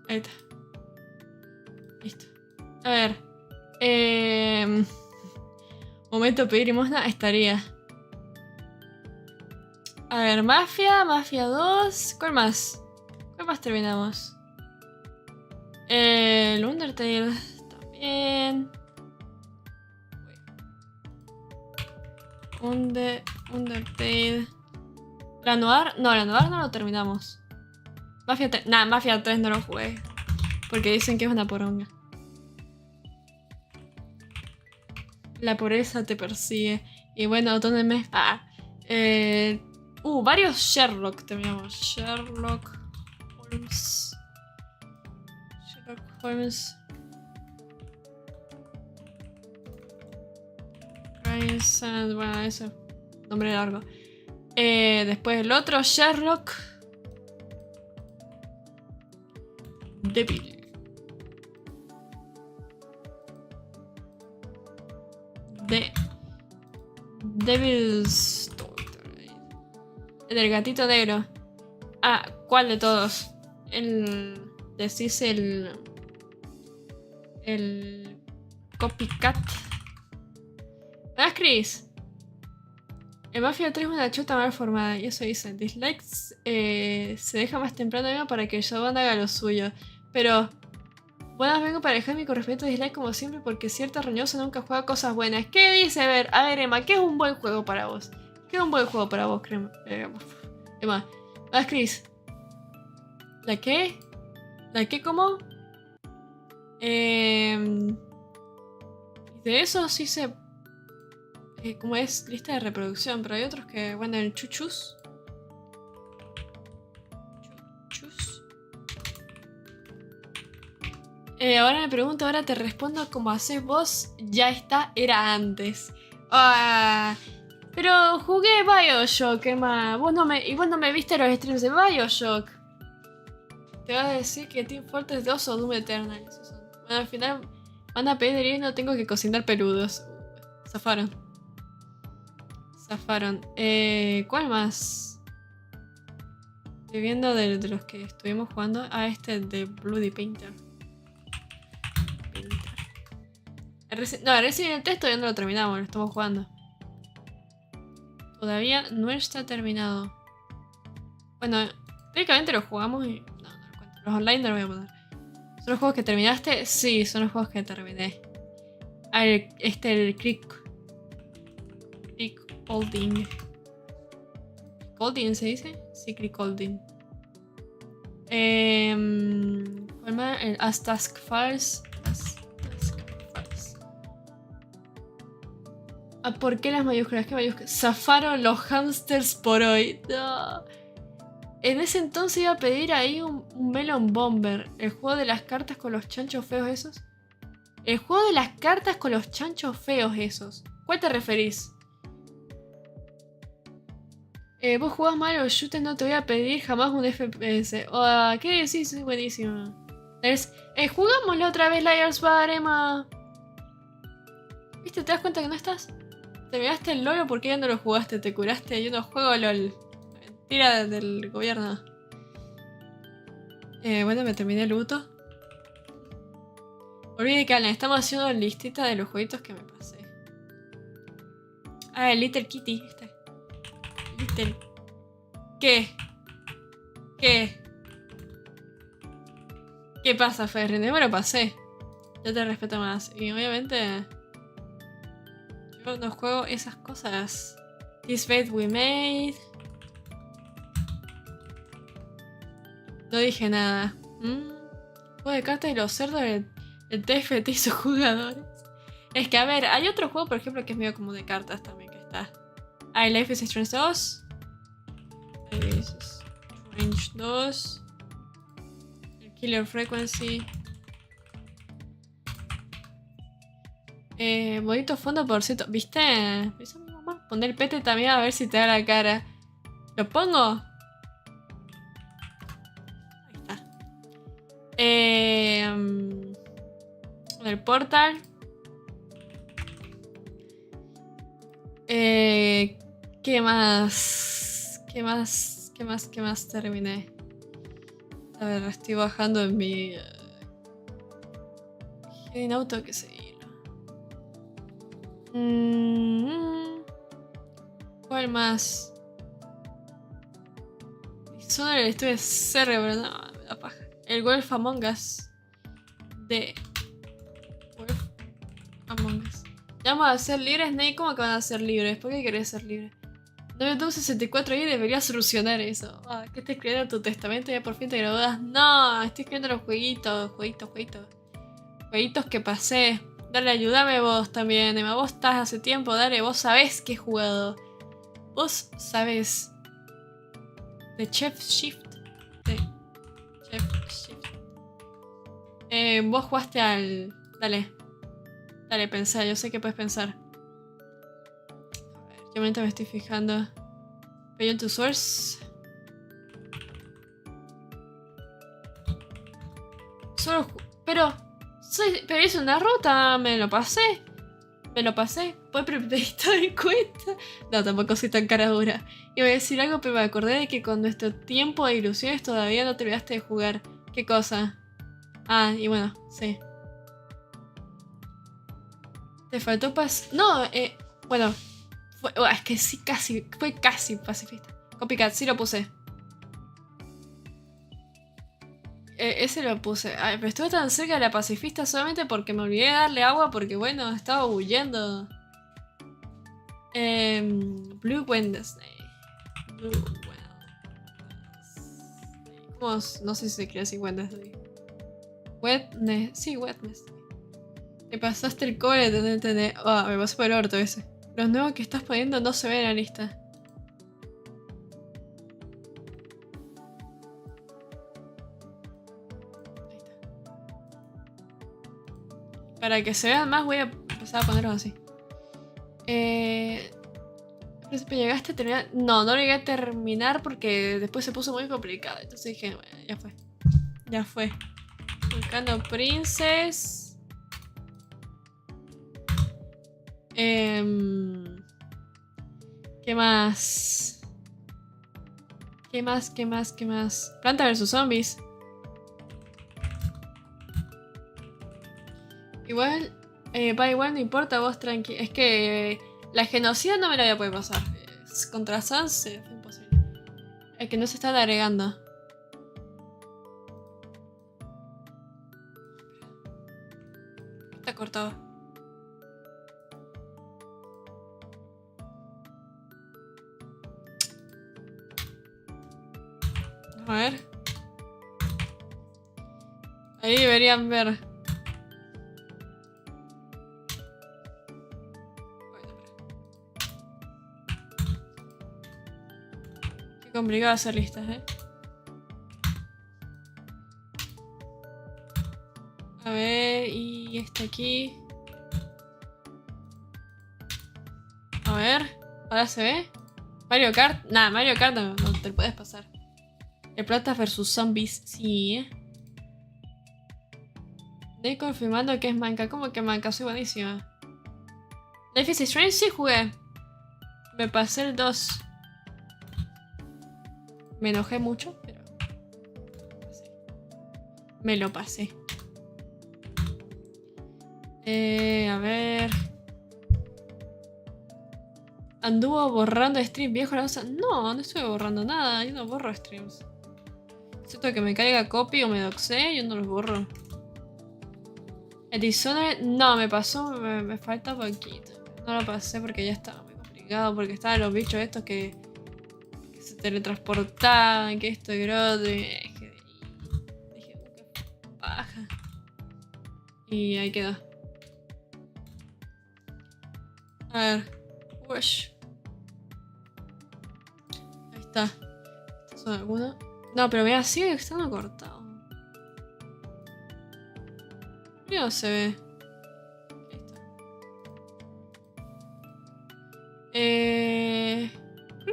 Ahí está. Listo. A ver. Momento de pedir limosna estaría. A ver, Mafia 2. ¿Cuál más? ¿Cuál más terminamos? El Undertale también. Undertale. ¿La Noir? No, la Noir no lo terminamos. Mafia 3. Nah, Mafia 3 no lo jugué. Porque dicen que es una poronga. La pobreza te persigue. Y bueno, ¿dónde me...? Varios Sherlock terminamos. Sherlock Holmes. Bueno, eso. Nombre largo. Después el otro Sherlock. Devil's el del gatito negro. Ah, ¿cuál de todos? Decís el copycat. ¿Verdad, Chris? El Mafia 3 es una chota mal formada. Y eso dice. Dislikes se deja más temprano mismo para que Jovan haga lo suyo. Pero... Buenas, vengo para dejar mi correspondiente dislike como siempre porque cierta roñosa nunca juega cosas buenas. ¿Qué dice? A ver, Emma, ¿qué es un buen juego para vos? ¿Qué es un buen juego para vos, Emma? ¿Vas, Chris? ¿La qué? ¿La qué cómo? De eso sí se... como es lista de reproducción, pero hay otros que... Bueno, el chuchus. Ahora me pregunto, ahora te respondo como haces vos, ya está, era antes. Pero jugué Bioshock, Emma. Vos no me viste los streams de Bioshock. Te vas a decir que Team Fortress 2 o Doom Eternal. Esos son. Bueno, al final van a pedir y no tengo que cocinar peludos. Zafaron. ¿Cuál más? Estoy viendo de los que estuvimos jugando. Este de Bloody Painter. Resident Evil 3 todavía no lo terminamos, lo estamos jugando. Todavía no está terminado. Bueno, técnicamente lo jugamos y... No lo cuento. Los online no lo voy a poner. ¿Son los juegos que terminaste? Sí, son los juegos que terminé. El Crickholding. ¿Holding se dice? Sí, Crickholding. ¿Cuál más? El As Task Files. ¿Por qué las mayúsculas? ¿Qué mayúsculas? Zafaron los hamsters por hoy. No. En ese entonces iba a pedir ahí un Melon Bomber. El juego de las cartas con los chanchos feos esos. El juego de las cartas con los chanchos feos esos. ¿Cuál te referís? Vos jugás mal o shooters, no te voy a pedir jamás un FPS. ¿Qué decís? Es buenísimo. Jugamos la otra vez Liar's Bar, Emma. ¿Viste? ¿Te das cuenta que no estás? ¿Terminaste el LOL o por qué ya no lo jugaste? ¿Te curaste? Yo no juego LOL. Mentira del gobierno. Bueno, me terminé el luto. Olvide que Alan, estamos haciendo listita de los jueguitos que me pasé. Ah, el Little Kitty. Este. Little. ¿Qué? ¿Qué? ¿Qué pasa, Ferrin? Me lo pasé. Yo te respeto más. Y obviamente... yo no juego esas cosas. This bed we made... no dije nada. Juego de cartas y los cerdos el TFT y sus jugadores. Es que, a ver, hay otro juego, por ejemplo, que es medio como de cartas también, que está. Hay Life is Strange 2. Life is Strange 2. El Killer Frequency. Bonito fondo, por cierto. ¿Viste? ¿Me hizo mi mamá? Poner el pete también a ver si te da la cara. ¿Lo pongo? El portal. ¿Qué más? ¿Qué más? ¿Qué más? ¿Qué más terminé? A ver, estoy bajando en mi... en auto que seguir. ¿Cuál más? Solo el estudio de cerebro, no, me da paja. El Wolf Among Us. De Wolf Among Us. ¿Ya vamos a ser libres, Nate? ¿Cómo que van a ser libres? ¿Por qué querés ser libre? No, yo tengo 64 y debería solucionar eso. Ah, ¿qué estás escribiendo tu testamento? Ya por fin te gradúas. No, estoy escribiendo los jueguitos. Jueguitos que pasé. Dale, ayúdame vos también, Emma. Vos estás hace tiempo, dale, vos sabés que he jugado. Vos sabés. De Chef Shift. Vos jugaste al... Dale. Dale, pensá. Yo sé que puedes pensar. A ver, yo ahorita me estoy fijando. Beyond to Source. Solo... Pero hice una ruta. Me lo pasé. ¿Puedes premeditar en cuenta? No, tampoco soy tan cara dura. Iba a decir algo, pero me acordé de que con nuestro tiempo de ilusiones todavía no terminaste de jugar. ¿Qué cosa? Ah, y bueno, sí. Te faltó No, bueno. Es que sí, casi. Fue casi pacifista. Copycat, sí lo puse. Ese lo puse. Ay, pero estuve tan cerca de la pacifista solamente porque me olvidé de darle agua porque, bueno, estaba huyendo. Blue Wednesday. ¿Cómo? No sé si se quiere decir Wednesday. Sí, Wednesday. Te pasaste el cobre de tener. Me pasó por el orto ese. Los nuevos que estás poniendo no se ven en la lista. Para que se vean más voy a empezar a ponerlos así. Al principio llegaste a terminar... No llegué a terminar porque después se puso muy complicado. Entonces dije, bueno, ya fue. Buscando Princess. ¿Qué más? ¿Qué más? Planta versus Zombies. Igual, igual no importa, vos tranqui. Es que la genocida no me la voy a poder pasar. Contra Sans fue imposible. Es que no se están agregando. Está cortado. A ver. Ahí deberían ver. Complicado hacer listas, A ver, y este aquí. A ver, ahora se ve. Mario Kart, nada, Mario Kart no te lo puedes pasar. El Plantas versus Zombies, sí, Estoy confirmando que es manca. ¿Cómo que manca? Soy buenísima. Life is Strange sí jugué. Me pasé el 2. Me enojé mucho, pero... me lo pasé. A ver... Anduvo borrando stream viejo. No, no estuve borrando nada. Yo no borro streams. Excepto que me caiga copy o me doxé, yo no los borro. El Dishonored, no, me pasó, me falta poquito. No lo pasé porque ya estaba muy complicado, porque estaban los bichos estos que se teletransportaban, que esto y lo otro. Y dije, qué paja. Y ahí quedó. A ver. Ush. Ahí está. ¿Estos son algunos? No, pero mira, sigue estando cortado. No se ve. Ahí está.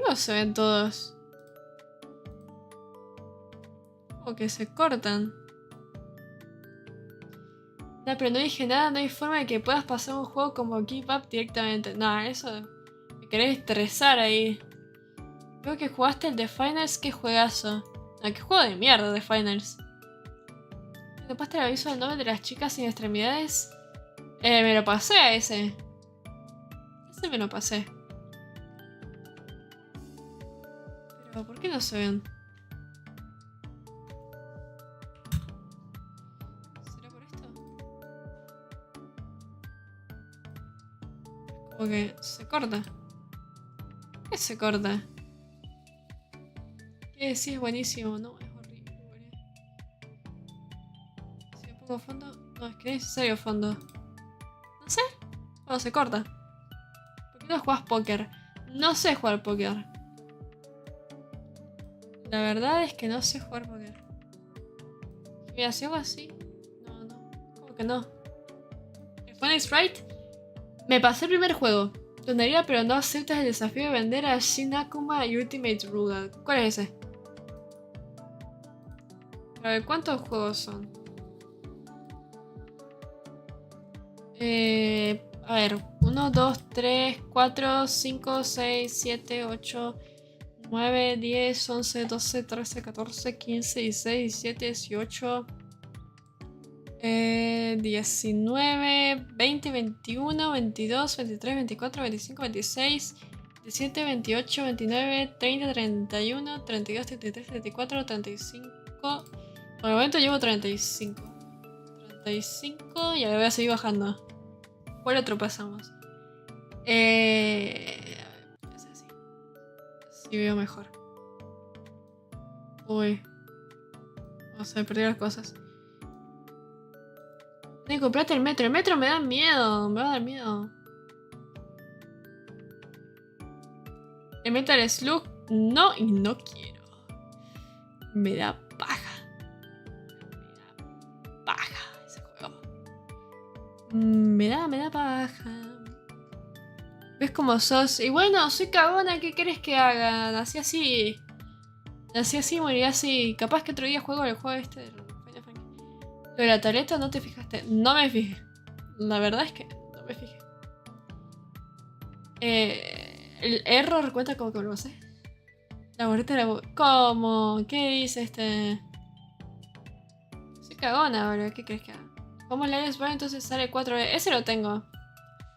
No se ven todos. Como que se cortan. No, pero no dije nada, no hay forma de que puedas pasar un juego como Keep Up directamente. No, eso... me querés estresar ahí. Creo que jugaste el Defying, qué juegazo. No, qué juego de mierda, Defying. ¿Te pasaste el aviso del nombre de las chicas sin extremidades? Me lo pasé a ese. Ese me lo pasé. Pero, ¿por qué no se ven? ¿Será por esto? Como que se corta. ¿Por qué se corta? ¿Qué decís? Es buenísimo. No, es horrible. Si me pongo fondo... no, es que es necesario fondo. No sé. Cuando se corta. ¿Por qué no jugás póker? No sé jugar póker. La verdad es que no sé jugar póker. Mira, si hago así... no, no. ¿Cómo que no? ¿El Phoenix Wright? Me pasé el primer juego. Donaría, pero no aceptas el desafío de vender a Shin Akuma y Ultimate Rugal. ¿Cuál es ese? A ver, ¿cuántos juegos son? A ver, 1, 2, 3, 4, 5, 6, 7, 8, 9, 10, 11, 12, 13, 14, 15, 16, 17, 18, 19, 20, 21, 22, 23, 24, 25, 26, 27, 28, 29, 30, 31, 32, 33, 34, 35. Por el momento llevo 35. 35 y ahora voy a seguir bajando. ¿Cuál otro pasamos? Es así. Así veo mejor. Uy. Vamos a perder las cosas. Tengo que comprarte el metro. El metro me da miedo. Me va a dar miedo. El Metal Slug no y no quiero. Me da paja. Paja ese juego. Me da paja. ¿Ves cómo sos? Y bueno, soy cagona, ¿qué querés que haga? Nací así. Nací así, morí así. Capaz que otro día juego el juego este del Final Fantasy. Lo de la tableta no te fijaste. No me fijé. La verdad es que no me fijé. El error cuenta como que lo sé. La boleta de la... ¿Cómo? ¿Qué dice este? Soy cagona ahora, ¿qué crees que haga? Como la Xbox entonces sale 4 veces. Ese lo tengo.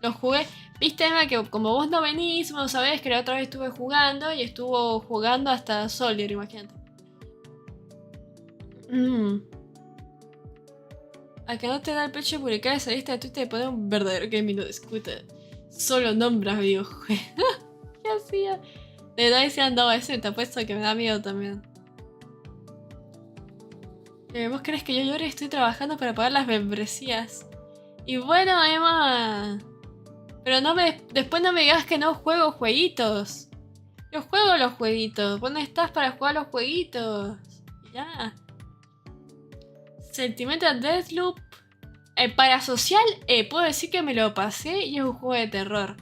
Lo jugué. Viste, Emma, que como vos no venís, no sabés que la otra vez estuve jugando y estuvo jugando hasta Soldier, imagínate. A que no te da el pecho publicar esa lista de Twitter y poner un verdadero gaming no discute. Solo nombras videojuegos. ¿Qué hacía? De verdad decía, no, ese te apuesto que me da miedo también. ¿Vos crees que yo llore? Estoy trabajando para pagar las membresías. Y bueno, Emma... Pero no me... Después no me digas que no juego jueguitos. Yo juego los jueguitos. ¿Dónde estás para jugar los jueguitos? Ya. Sentimental Deathloop. Parasocial, puedo decir que me lo pasé y es un juego de terror.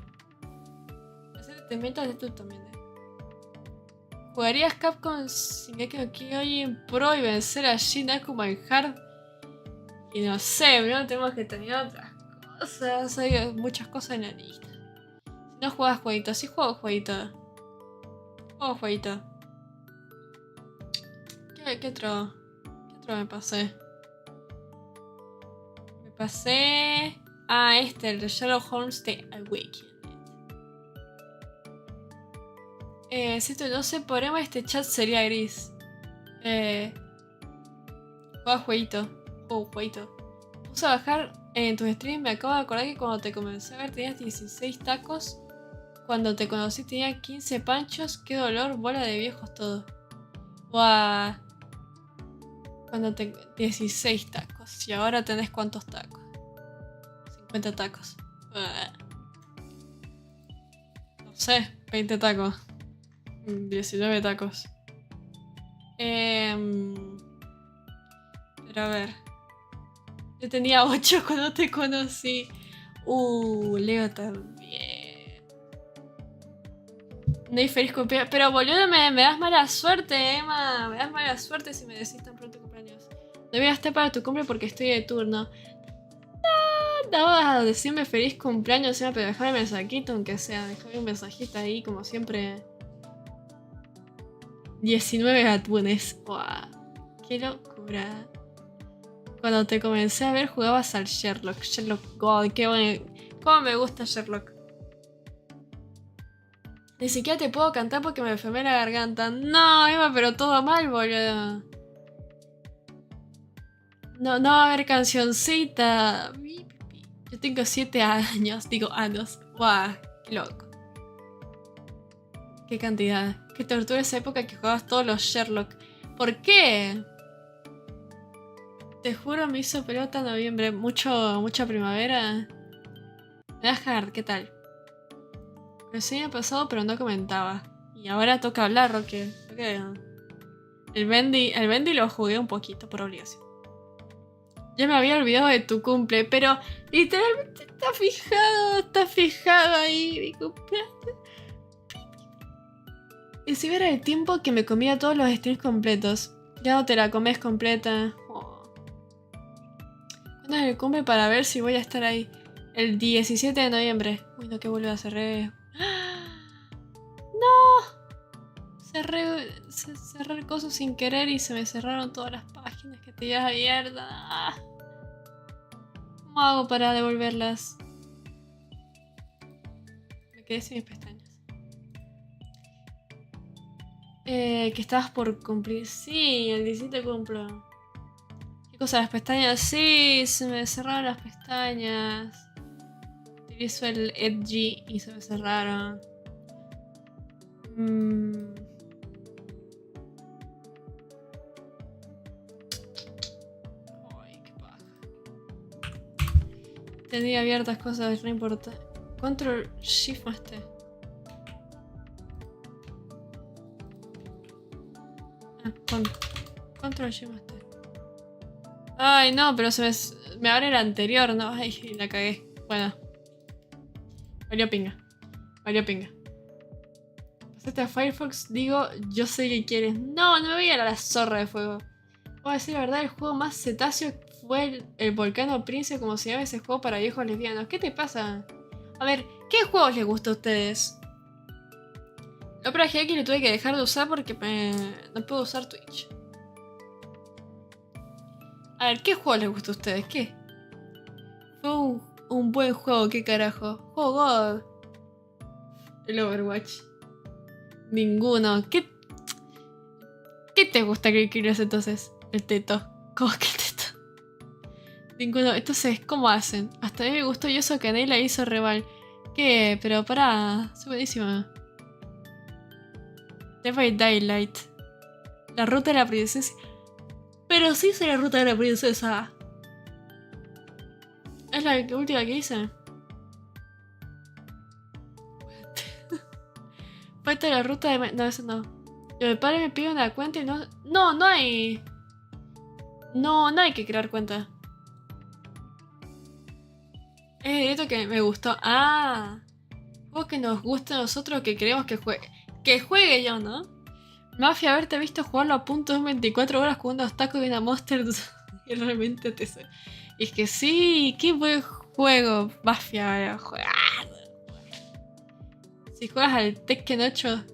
Sentimental Deathloop también. ¿Jugarías Capcom Shingeki no Kyojin Pro y vencer a Shin Akuma en Hard? Y no sé, bro, tenemos que terminar otras cosas. Hay muchas cosas en la lista. No juegas jueguito, sí juego jueguito. Juego jueguito. ¿Qué otro? ¿Qué otro me pasé? Me pasé... Ah, el de Sherlock Holmes de Awakened. Si tú no sé, por ejemplo, este chat sería gris. Juega jueguito. Juego jueguito. Puse a bajar en tus streams. Me acabo de acordar que cuando te comencé a ver tenías 16 tacos. Cuando te conocí tenía 15 panchos. Qué dolor, bola de viejos todo. Buah. Cuando te... 16 tacos. Y ahora tenés ¿cuántos tacos? 50 tacos. Buah. No sé, 20 tacos. 19 tacos. Pero a ver. Yo tenía 8 cuando te conocí. Leo también. No hay feliz cumpleaños. Pero boludo, me das mala suerte, Emma. Me das mala suerte si me decís tan pronto cumpleaños. No voy a estar para tu cumple porque estoy de turno. No vas a decirme feliz cumpleaños, Emma, pero dejarme un mensajito, aunque sea. Dejarme un mensajito ahí, como siempre. 19 atunes. Wow, qué locura. Cuando te comencé a ver jugabas al Sherlock. Sherlock God, qué bueno. Cómo me gusta Sherlock. Ni siquiera te puedo cantar porque me enfermé la garganta. No, Emma, pero todo mal, boludo. No va a haber cancioncita. Yo tengo 7 años. Digo años. Wow, qué loco. Qué cantidad. Qué tortura esa época que jugabas todos los Sherlock. ¿Por qué? Te juro, me hizo pelota en noviembre. Mucha primavera. Hard, ¿qué tal? Recién ha pasado, pero no comentaba. Y ahora toca hablar, Roque. El Bendy lo jugué un poquito por obligación. Ya me había olvidado de tu cumple, pero literalmente está fijado ahí mi cumpleaños. Y si hubiera el tiempo que me comía todos los streams completos. Ya no te la comes completa. ¿Cuándo es el cumple para ver si voy a estar ahí? El 17 de noviembre. Uy, no, qué boluda, cerré. ¡No! Cerré el coso sin querer y se me cerraron todas las páginas que tenías abiertas. ¿Cómo hago para devolverlas? Me quedé sin mis pestañas. Que estabas por cumplir. Sí, el 17 cumplo. ¿Qué cosa? ¿Las pestañas? Sí, se me cerraron las pestañas. Utilizo el Edgy y se me cerraron. Ay, qué paja. Tenía abiertas cosas, no importa. Control Shift más T. Control Shift más T. Ay, no, pero me abre el anterior, ¿no? Ay, la cagué. Bueno. Valió pinga. Pasaste a Firefox, digo, yo sé que quieres. No me voy a la zorra de fuego. Voy a decir la verdad, el juego más cetáceo fue el Volcano Prince, como se llama ese juego para viejos lesbianos. ¿Qué te pasa? A ver, ¿qué juegos les gusta a ustedes? Opera GX le tuve que dejar de usar porque no puedo usar Twitch. A ver, ¿qué juego les gusta a ustedes? ¿Qué? Fue un buen juego, ¿qué carajo? Juego God. El Overwatch. Ninguno. ¿Qué te gusta que quieres entonces? El teto. ¿Cómo que el teto? Ninguno. Entonces, ¿cómo hacen? Hasta a mí me gustó y eso que Ney la hizo rival. ¿Qué? Pero pará. Es buenísima. Defying Daylight. La ruta de la princesa. Pero sí es la ruta de la princesa. Es la última que hice. Falta la ruta de... No, eso no. Mi padre me pide una cuenta y no... No hay... No hay que crear cuenta. Es el directo que me gustó. Ah. Juego que nos gusta a nosotros, que queremos que juegue. Que juegue yo, ¿no? Mafia, haberte visto jugarlo a punto en 24 horas con unos tacos y una Monster. Y realmente te... Y es que sí, qué buen juego. Mafia, jugar. Si juegas al Tekken 8,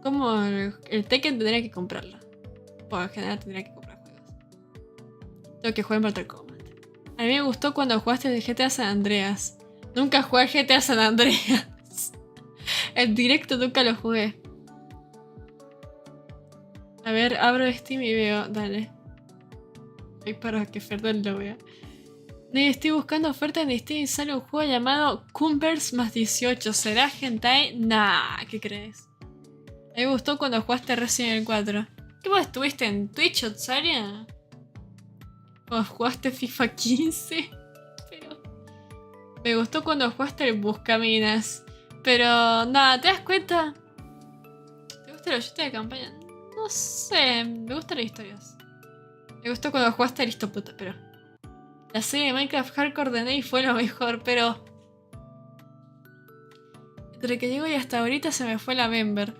¿cómo el Tekken tendría que comprarlo? Por en general tendría que comprar juegos. Tengo que jugar en Mortal Kombat. A mí me gustó cuando jugaste el GTA San Andreas. Nunca jugué al GTA San Andreas. En directo nunca lo jugué. A ver, abro Steam y veo. Dale. Ay, para que Ferdinand lo vea. Estoy buscando ofertas en Steam y sale un juego llamado Cumbers más 18. ¿Será hentai? Nah, ¿qué crees? A mí me gustó cuando jugaste Resident Evil 4. ¿Qué vos estuviste en Twitch, Otsaria? Cuando jugaste FIFA 15. Pero... me gustó cuando jugaste el Buscaminas. Pero nada, ¿te das cuenta? ¿Te gusta el oyente de campaña? No sé, me gustan las historias. Me gustó cuando jugaste a Aristoputa, pero... la serie de Minecraft Hardcore de Ney fue lo mejor, pero... entre que llegó y hasta ahorita se me fue la member.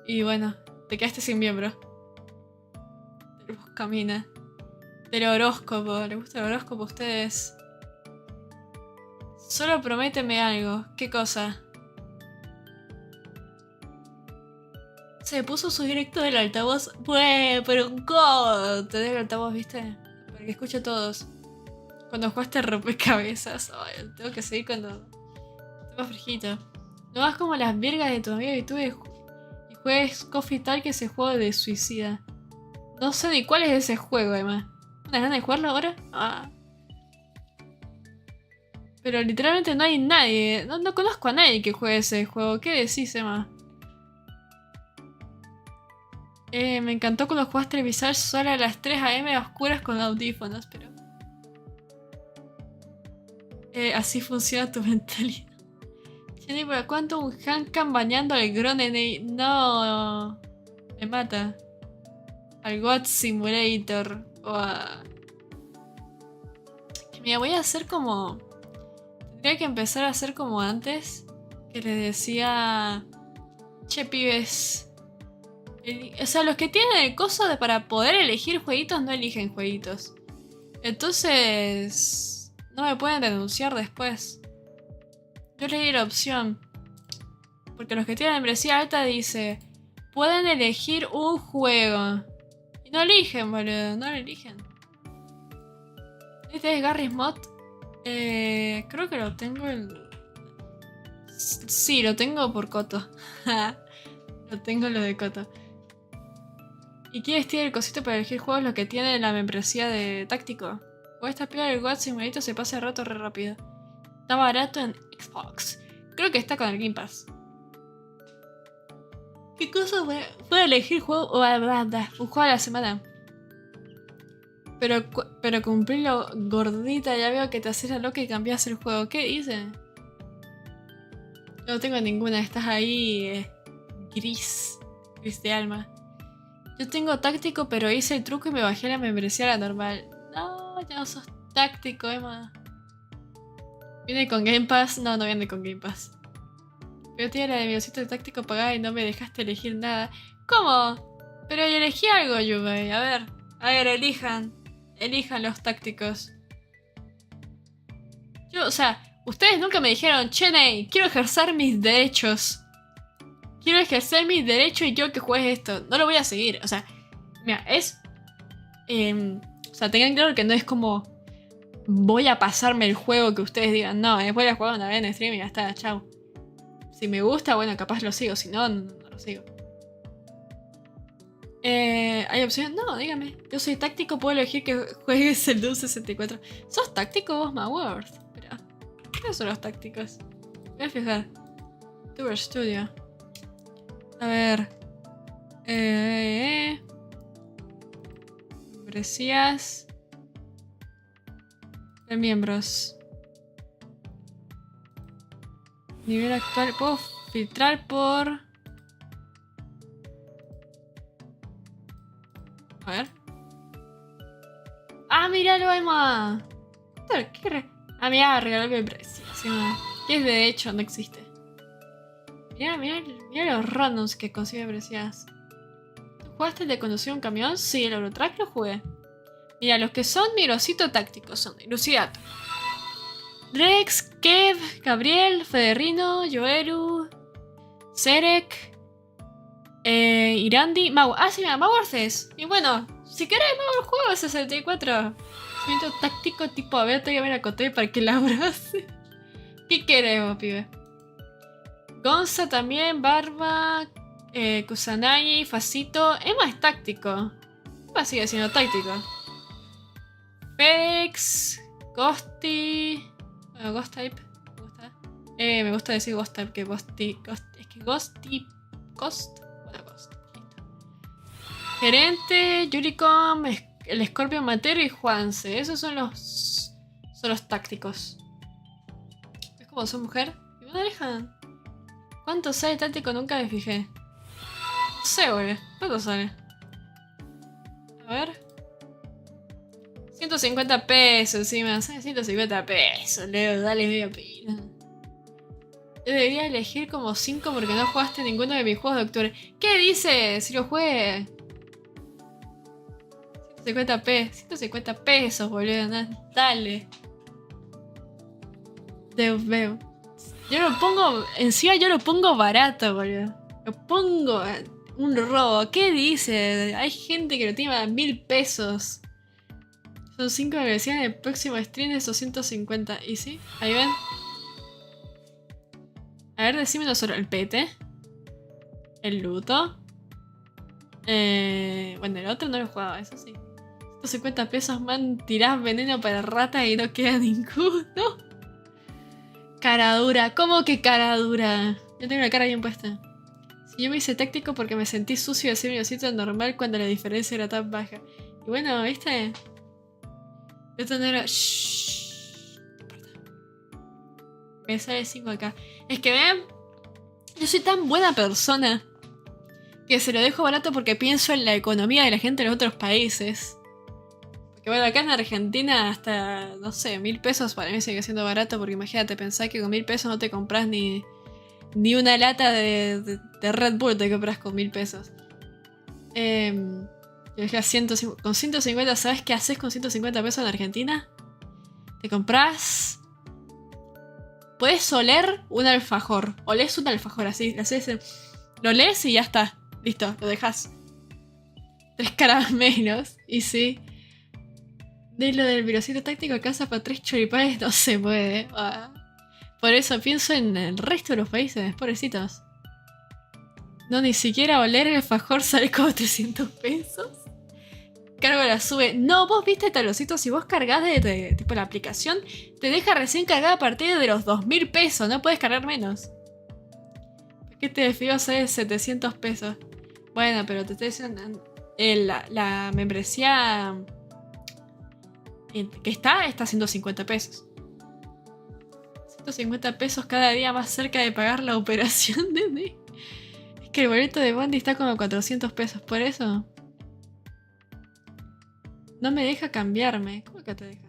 Y bueno, te quedaste sin miembro. Del Buscamina. Del horóscopo. ¿Le gusta el horóscopo a ustedes? Solo prométeme algo. ¿Qué cosa? Se puso su directo del altavoz. Bueno, pero God. Te doy el altavoz, ¿viste? Para que escuche a todos. Cuando jugaste rompecabezas. Ay, tengo que seguir cuando... tengo frijito. No vas como las vergas de tu amigo y tú y juegues Coffee Talk, que ese juego de suicida. No sé ni cuál es ese juego, además. ¿Unas ganas de jugarlo ahora? Ah. Pero literalmente no hay nadie. No conozco a nadie que juegue ese juego. ¿Qué decís, Emma? Me encantó cuando jugaste el Visage solo a las 3 AM a oscuras con audífonos, pero... así funciona tu mentalidad. Jenny, ¿por cuánto un Hankan bañando al Groneney? No... me mata. Al God Simulator. O a... mira, voy a hacer como... tendría que empezar a hacer como antes. Que les decía... che, pibes... o sea, los que tienen el coso de para poder elegir jueguitos no eligen jueguitos. Entonces... no me pueden denunciar después. Yo le di la opción. Porque los que tienen membresía alta dice... pueden elegir un juego. Y no eligen, boludo. No lo eligen. Este es Garry's Mod. Creo que lo tengo en... sí, lo tengo por Coto. Lo tengo lo de Coto. ¿Y quieres tirar el cosito para elegir juegos? Lo que tiene la membresía de táctico. O esta pila del God Simulator se pasa el rato re rápido. Está barato en Xbox. Creo que está con el Game Pass. ¿Qué cosa? Puedo elegir juego o un juego a la semana. Pero cumplirlo gordita, ya veo que te haces la loca y cambias el juego. ¿Qué dice? No tengo ninguna, estás ahí gris de alma. Yo tengo táctico, pero hice el truco y me bajé la membresía a la normal. No, ya no sos táctico, Emma. ¿Viene con Game Pass? No, no viene con Game Pass. Pero tiene la de mi osito de táctico pagada y no me dejaste elegir nada. ¿Cómo? Pero yo elegí algo, Yubei. A ver, elijan. Elijan los tácticos. Yo, o sea, ustedes nunca me dijeron, che, Ney, quiero ejercer mis derechos. Quiero ejercer mis derechos y quiero que juegues esto. No lo voy a seguir. O sea, mira, es... o sea, tengan claro que no es como... voy a pasarme el juego que ustedes digan. No, voy a jugar una vez en stream y ya está, chao. Si me gusta, bueno, capaz lo sigo. Si no, no lo sigo. ¿Hay opciones? No, dígame. Yo soy táctico, puedo elegir que juegues el Doom 64. ¿Sos táctico vos, Maworth? Espera. ¿Qué son los tácticos? Voy a fijar. Tour Studio. A ver. Membresías de miembros. Nivel actual. Puedo filtrar por... a ver. ¡Ah, míralo, Emma! Ah, mira, regaló membresía. Sí, que es de hecho, no existe. Mira los randoms que consigue membresías. ¿Tú jugaste el de conducir un camión? Sí, el Eurotrack lo jugué. Mira, los que son mi osito táctico son Lucidato, Rex, Kev, Gabriel, Federino, Joeru, Serek, Irandi, Mau. Ah, sí, mira, Mau Arces. Y bueno, si querés, Mau, el juego es 64. Siento táctico tipo, a ver, te voy a ver a Coté para que la abrace. ¿Qué queremos, pibe? Gonza también, Barba, Kusanagi, Facito. Emma es táctico. Emma sigue siendo táctico. Félix, Ghosty. Bueno, Ghost Type. Me gusta. Me gusta decir Ghost Type que Ghosty. Es que Ghosty. Ghost. Bueno, Ghost. Listo. Gerente, Yuricom, el Scorpio Matero y Juanse. Esos son los tácticos. Es como soy mujer. ¿Y una dejan? ¿Cuánto sale táctico? Nunca me fijé. No sé, boludo. ¿Cuánto sale? A ver. 150 pesos encima. 150 pesos, Leo. Dale media pila. Yo debería elegir como 5 porque no jugaste ninguno de mis juegos de octubre. ¿Qué dices? Si lo juegue. 150 pesos, boludo. Dale. Veo. Yo lo pongo. Encima yo lo pongo barato, boludo. Lo pongo un robo. ¿Qué dice? Hay gente que lo tiene a 1000 pesos. Son 5 versiones del próximo stream de 250. ¿Y sí? Ahí ven. A ver, decímelo solo. El pete. El luto. Bueno, el otro no lo jugaba, eso sí. 150 pesos, man. Tirás veneno para rata y no queda ninguno. Cara dura. ¿Cómo que cara dura? Yo tengo la cara bien puesta. Si yo me hice táctico porque me sentí sucio de hacer mi osito normal cuando la diferencia era tan baja. Y bueno, ¿viste? Esto no era... Shhh. Me sale 5 acá. Es que ven, yo soy tan buena persona que se lo dejo barato porque pienso en la economía de la gente de los otros países. Porque bueno, acá en Argentina hasta, no sé, 1000 pesos para mí sigue siendo barato porque imagínate, pensás que con 1000 pesos no te compras ni una lata de Red Bull te compras con 1000 pesos. Con 150, ¿sabes qué haces con 150 pesos en Argentina? Te compras... Puedes oler un alfajor. Olés un alfajor así. Lo lees y ya está. Listo, lo dejas. 3 caramelos. Y sí. De lo del virocito táctico alcanza para 3 choripanes. No se puede. Por eso pienso en el resto de los países. Pobrecitos. No, ni siquiera oler el alfajor sale como 300 pesos. Cargo la sube. No, vos viste talocito. Si vos cargás de tipo la aplicación, te deja recién cargada a partir de los 2000 pesos. No puedes cargar menos. ¿Por qué te desfío sale 700 pesos? Bueno, pero te estoy diciendo. La membresía que está a 150 pesos. 150 pesos cada día más cerca de pagar la operación de... Es que el boleto de Bondi está como 400 pesos. Por eso... No me deja cambiarme. ¿Cómo que te deja?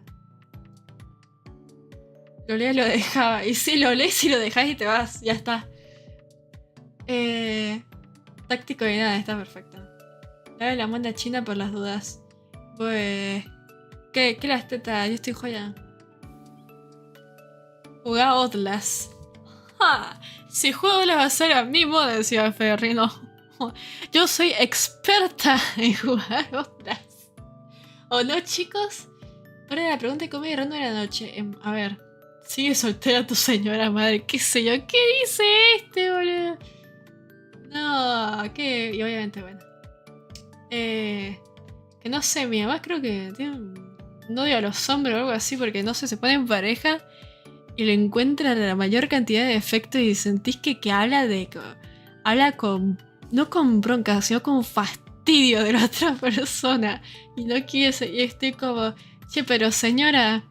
Lo lees, lo dejaba. Y sí, lo lees y lo dejás y te vas. Ya está. Táctico de nada, está perfecto. Dale la moneda china por las dudas. Pues... ¿Qué las tetas? Yo estoy joya. Jugá Otlas. ¡Ja! Si juego Otlas va a ser a mi modo, decía Ferrino. Yo soy experta en jugar Otlas. ¿O no, chicos? Ahora la pregunta de comedia random de la noche. A ver. Sigue soltera tu señora madre. ¿Qué sé yo? ¿Qué dice este, boludo? No, ¿qué? Y obviamente, bueno. Que no sé, mi mamá creo que tiene un odio a los hombres o algo así. Porque no sé, se pone en pareja y le encuentran la mayor cantidad de defectos y sentís que habla de... Habla con... No con bronca, sino con fastidio de la otra persona. Y no quiere... Y estoy como... Che, pero señora...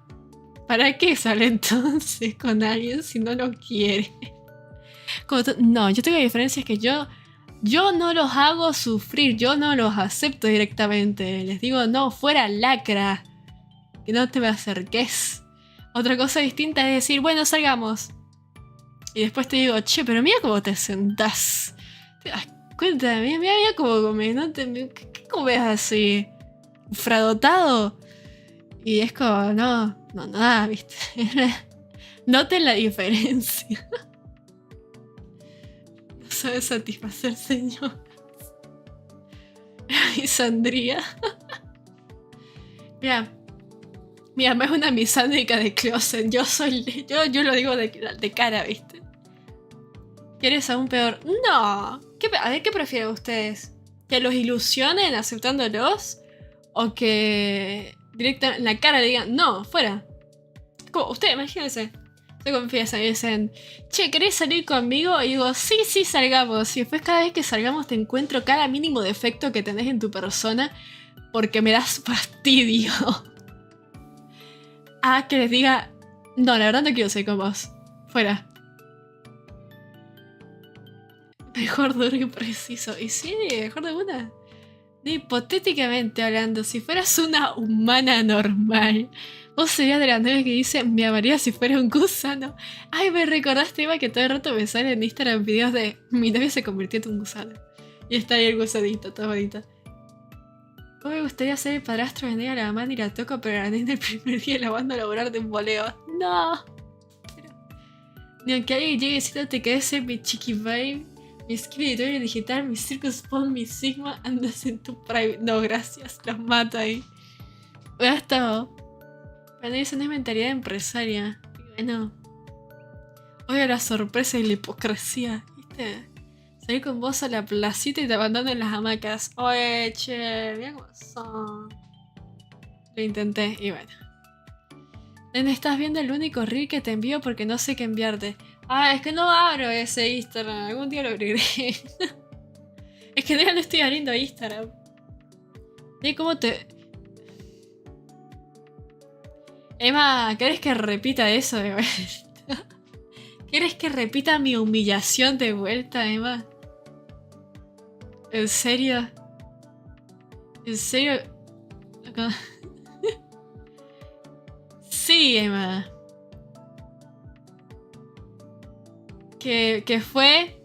¿Para qué sale entonces con alguien si no lo quiere? No, yo tengo diferencias que yo no los hago sufrir, yo no los acepto directamente. Les digo, no, fuera lacra. Que no te me acerques. Otra cosa distinta es decir, bueno, salgamos. Y después te digo, che, pero mira cómo te sentás. ¿Te das cuenta? Mira cómo comes. ¿Qué comes así? ¿Fradotado? Y es como, no, nada, ¿viste? Noten la diferencia. sabe satisfacer, señor. Y Sandría. Mira, mi mamá es una misándrica de closet. Yo lo digo de cara, ¿viste? ¿Quieres aún peor? No. A ver, ¿qué prefieren ustedes? ¿Que los ilusionen aceptándolos? ¿O que directamente en la cara le digan, no, fuera? Como, ustedes, imagínense. Se confiesan y dicen, che, ¿querés salir conmigo? Y digo, sí, salgamos. Y después cada vez que salgamos te encuentro cada mínimo defecto que tenés en tu persona porque me das fastidio. Que les diga, no, la verdad no quiero salir con vos. Fuera. Mejor duro y preciso. Y sí, mejor de una. Hipotéticamente hablando, si fueras una humana normal, vos serías de las nueve que dicen, me amaría si fuera un gusano. Ay, me recordaste, Eva, que todo el rato me salen en Instagram videos de mi novio se convirtió en un gusano. Y está ahí el gusanito, todo bonito. ¿Cómo me gustaría ser el padrastro de Nea? La mamá ni la toco, pero la nena el primer día la mando a laburar de un boleo. No. Ni aunque alguien llegue diciendo te querés ser mi chiqui babe, mi skin editorial digital, mi circus spawn, mi sigma, andas en tu private. No, gracias, los mato ahí. Ya está. Pero eso no es mentalidad empresaria. Bueno. Odio la sorpresa y la hipocresía, ¿viste? Salir con vos a la placita y te abandonan en las hamacas. Oye, che, mira cómo son. Lo intenté y bueno. Nene, estás viendo el único reel que te envío porque no sé qué enviarte. Es que no abro ese Instagram. Algún día lo abriré. Es que ya no estoy abriendo Instagram. ¿Y cómo te...? Emma, ¿querés que repita eso de vuelta? ¿Quieres que repita mi humillación de vuelta, Emma? ¿En serio? ¿En serio? Sí, Emma. Que fue...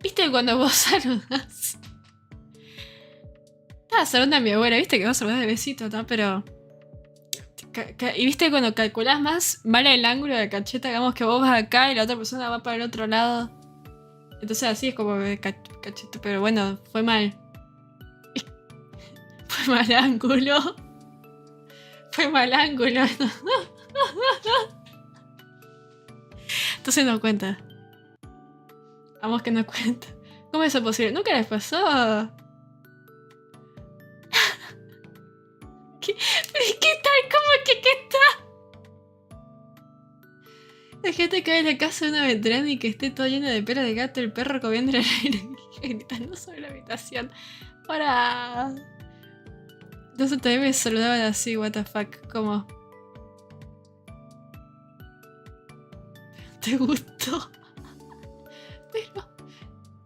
¿Viste cuando vos saludás? Estaba saludando a mi abuela, ¿viste? Que vos saludás de besito, ¿no? Pero... Y viste cuando calculás más mal el ángulo de la cacheta, digamos que vos vas acá y la otra persona va para el otro lado. Entonces así es como cachete, pero bueno, fue mal. Fue mal ángulo. Fue mal ángulo. Entonces no cuenta. Vamos que no cuenta. ¿Cómo es eso posible? ¿Nunca les pasó? ¿Qué tal? ¿Cómo que qué tal? La gente cae en la casa de una veterana y que esté todo lleno de pelo de gato, el perro comiendo el aire gritando sobre la habitación. Para... Entonces también me saludaban así, what the fuck, como... ¿Te gustó? Pero...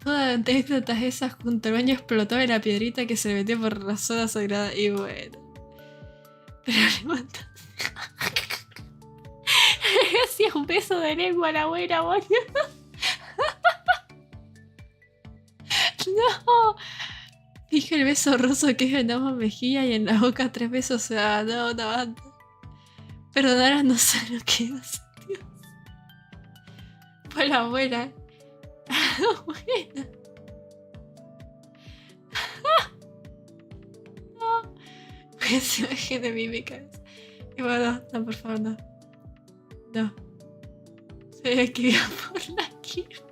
Todas anécdotas esas junto al baño explotó de la piedrita que se le metió por la zona sagrada y bueno... Pero levanta. Hacía un beso de lengua a la abuela, boludo. No. Dije el beso roso que es en ambas mejillas y en la boca 3 besos. O sea, no, una banda. Perdonar no sé lo que es. Dios. Fue la abuela. Abuela. No. Pues imagen de mí en mi cabeza. Y bueno, no, por favor, no. No. Se ve que iba por la quiero.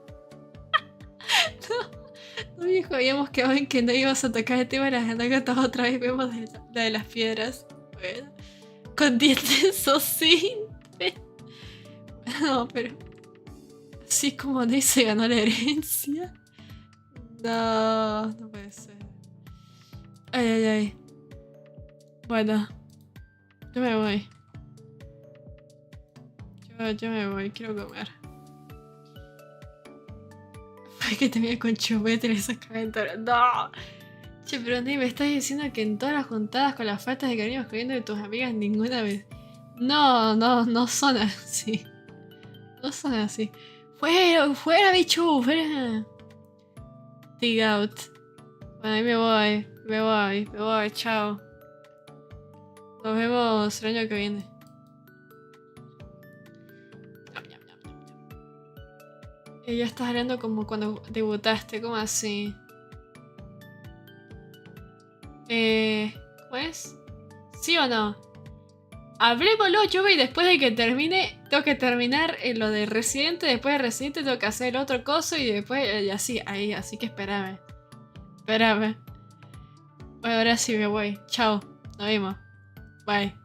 No, viejo, habíamos quedado en que no ibas a tocar el tema de las anécdotas. Otra vez vemos la de las piedras. Bueno, con dientes o sin. No, pero... Así como Ney se ganó la herencia. No, no puede ser. Ay, ay, ay. Bueno, yo me voy. Yo me voy, quiero comer. Fue que tenía con chupete en esos comentarios. No. Che, pero Ney, me estás diciendo que en todas las juntadas con las faltas de que venimos comiendo de tus amigas ninguna vez. No son así. No son así. Fuera, bicho, fuera. Dig out. Bueno, ahí me voy, chao. Nos vemos el año que viene. Ya estás hablando como cuando debutaste, ¿cómo así? ¿Cómo es? ¿Sí o no? Hablémoslo, yo y después de que termine, tengo que terminar lo de Residente, después de Residente tengo que hacer el otro coso y después, y así, ahí, así que espérame. Espérame. Bueno, ahora sí me voy. Chao, nos vemos. Bye.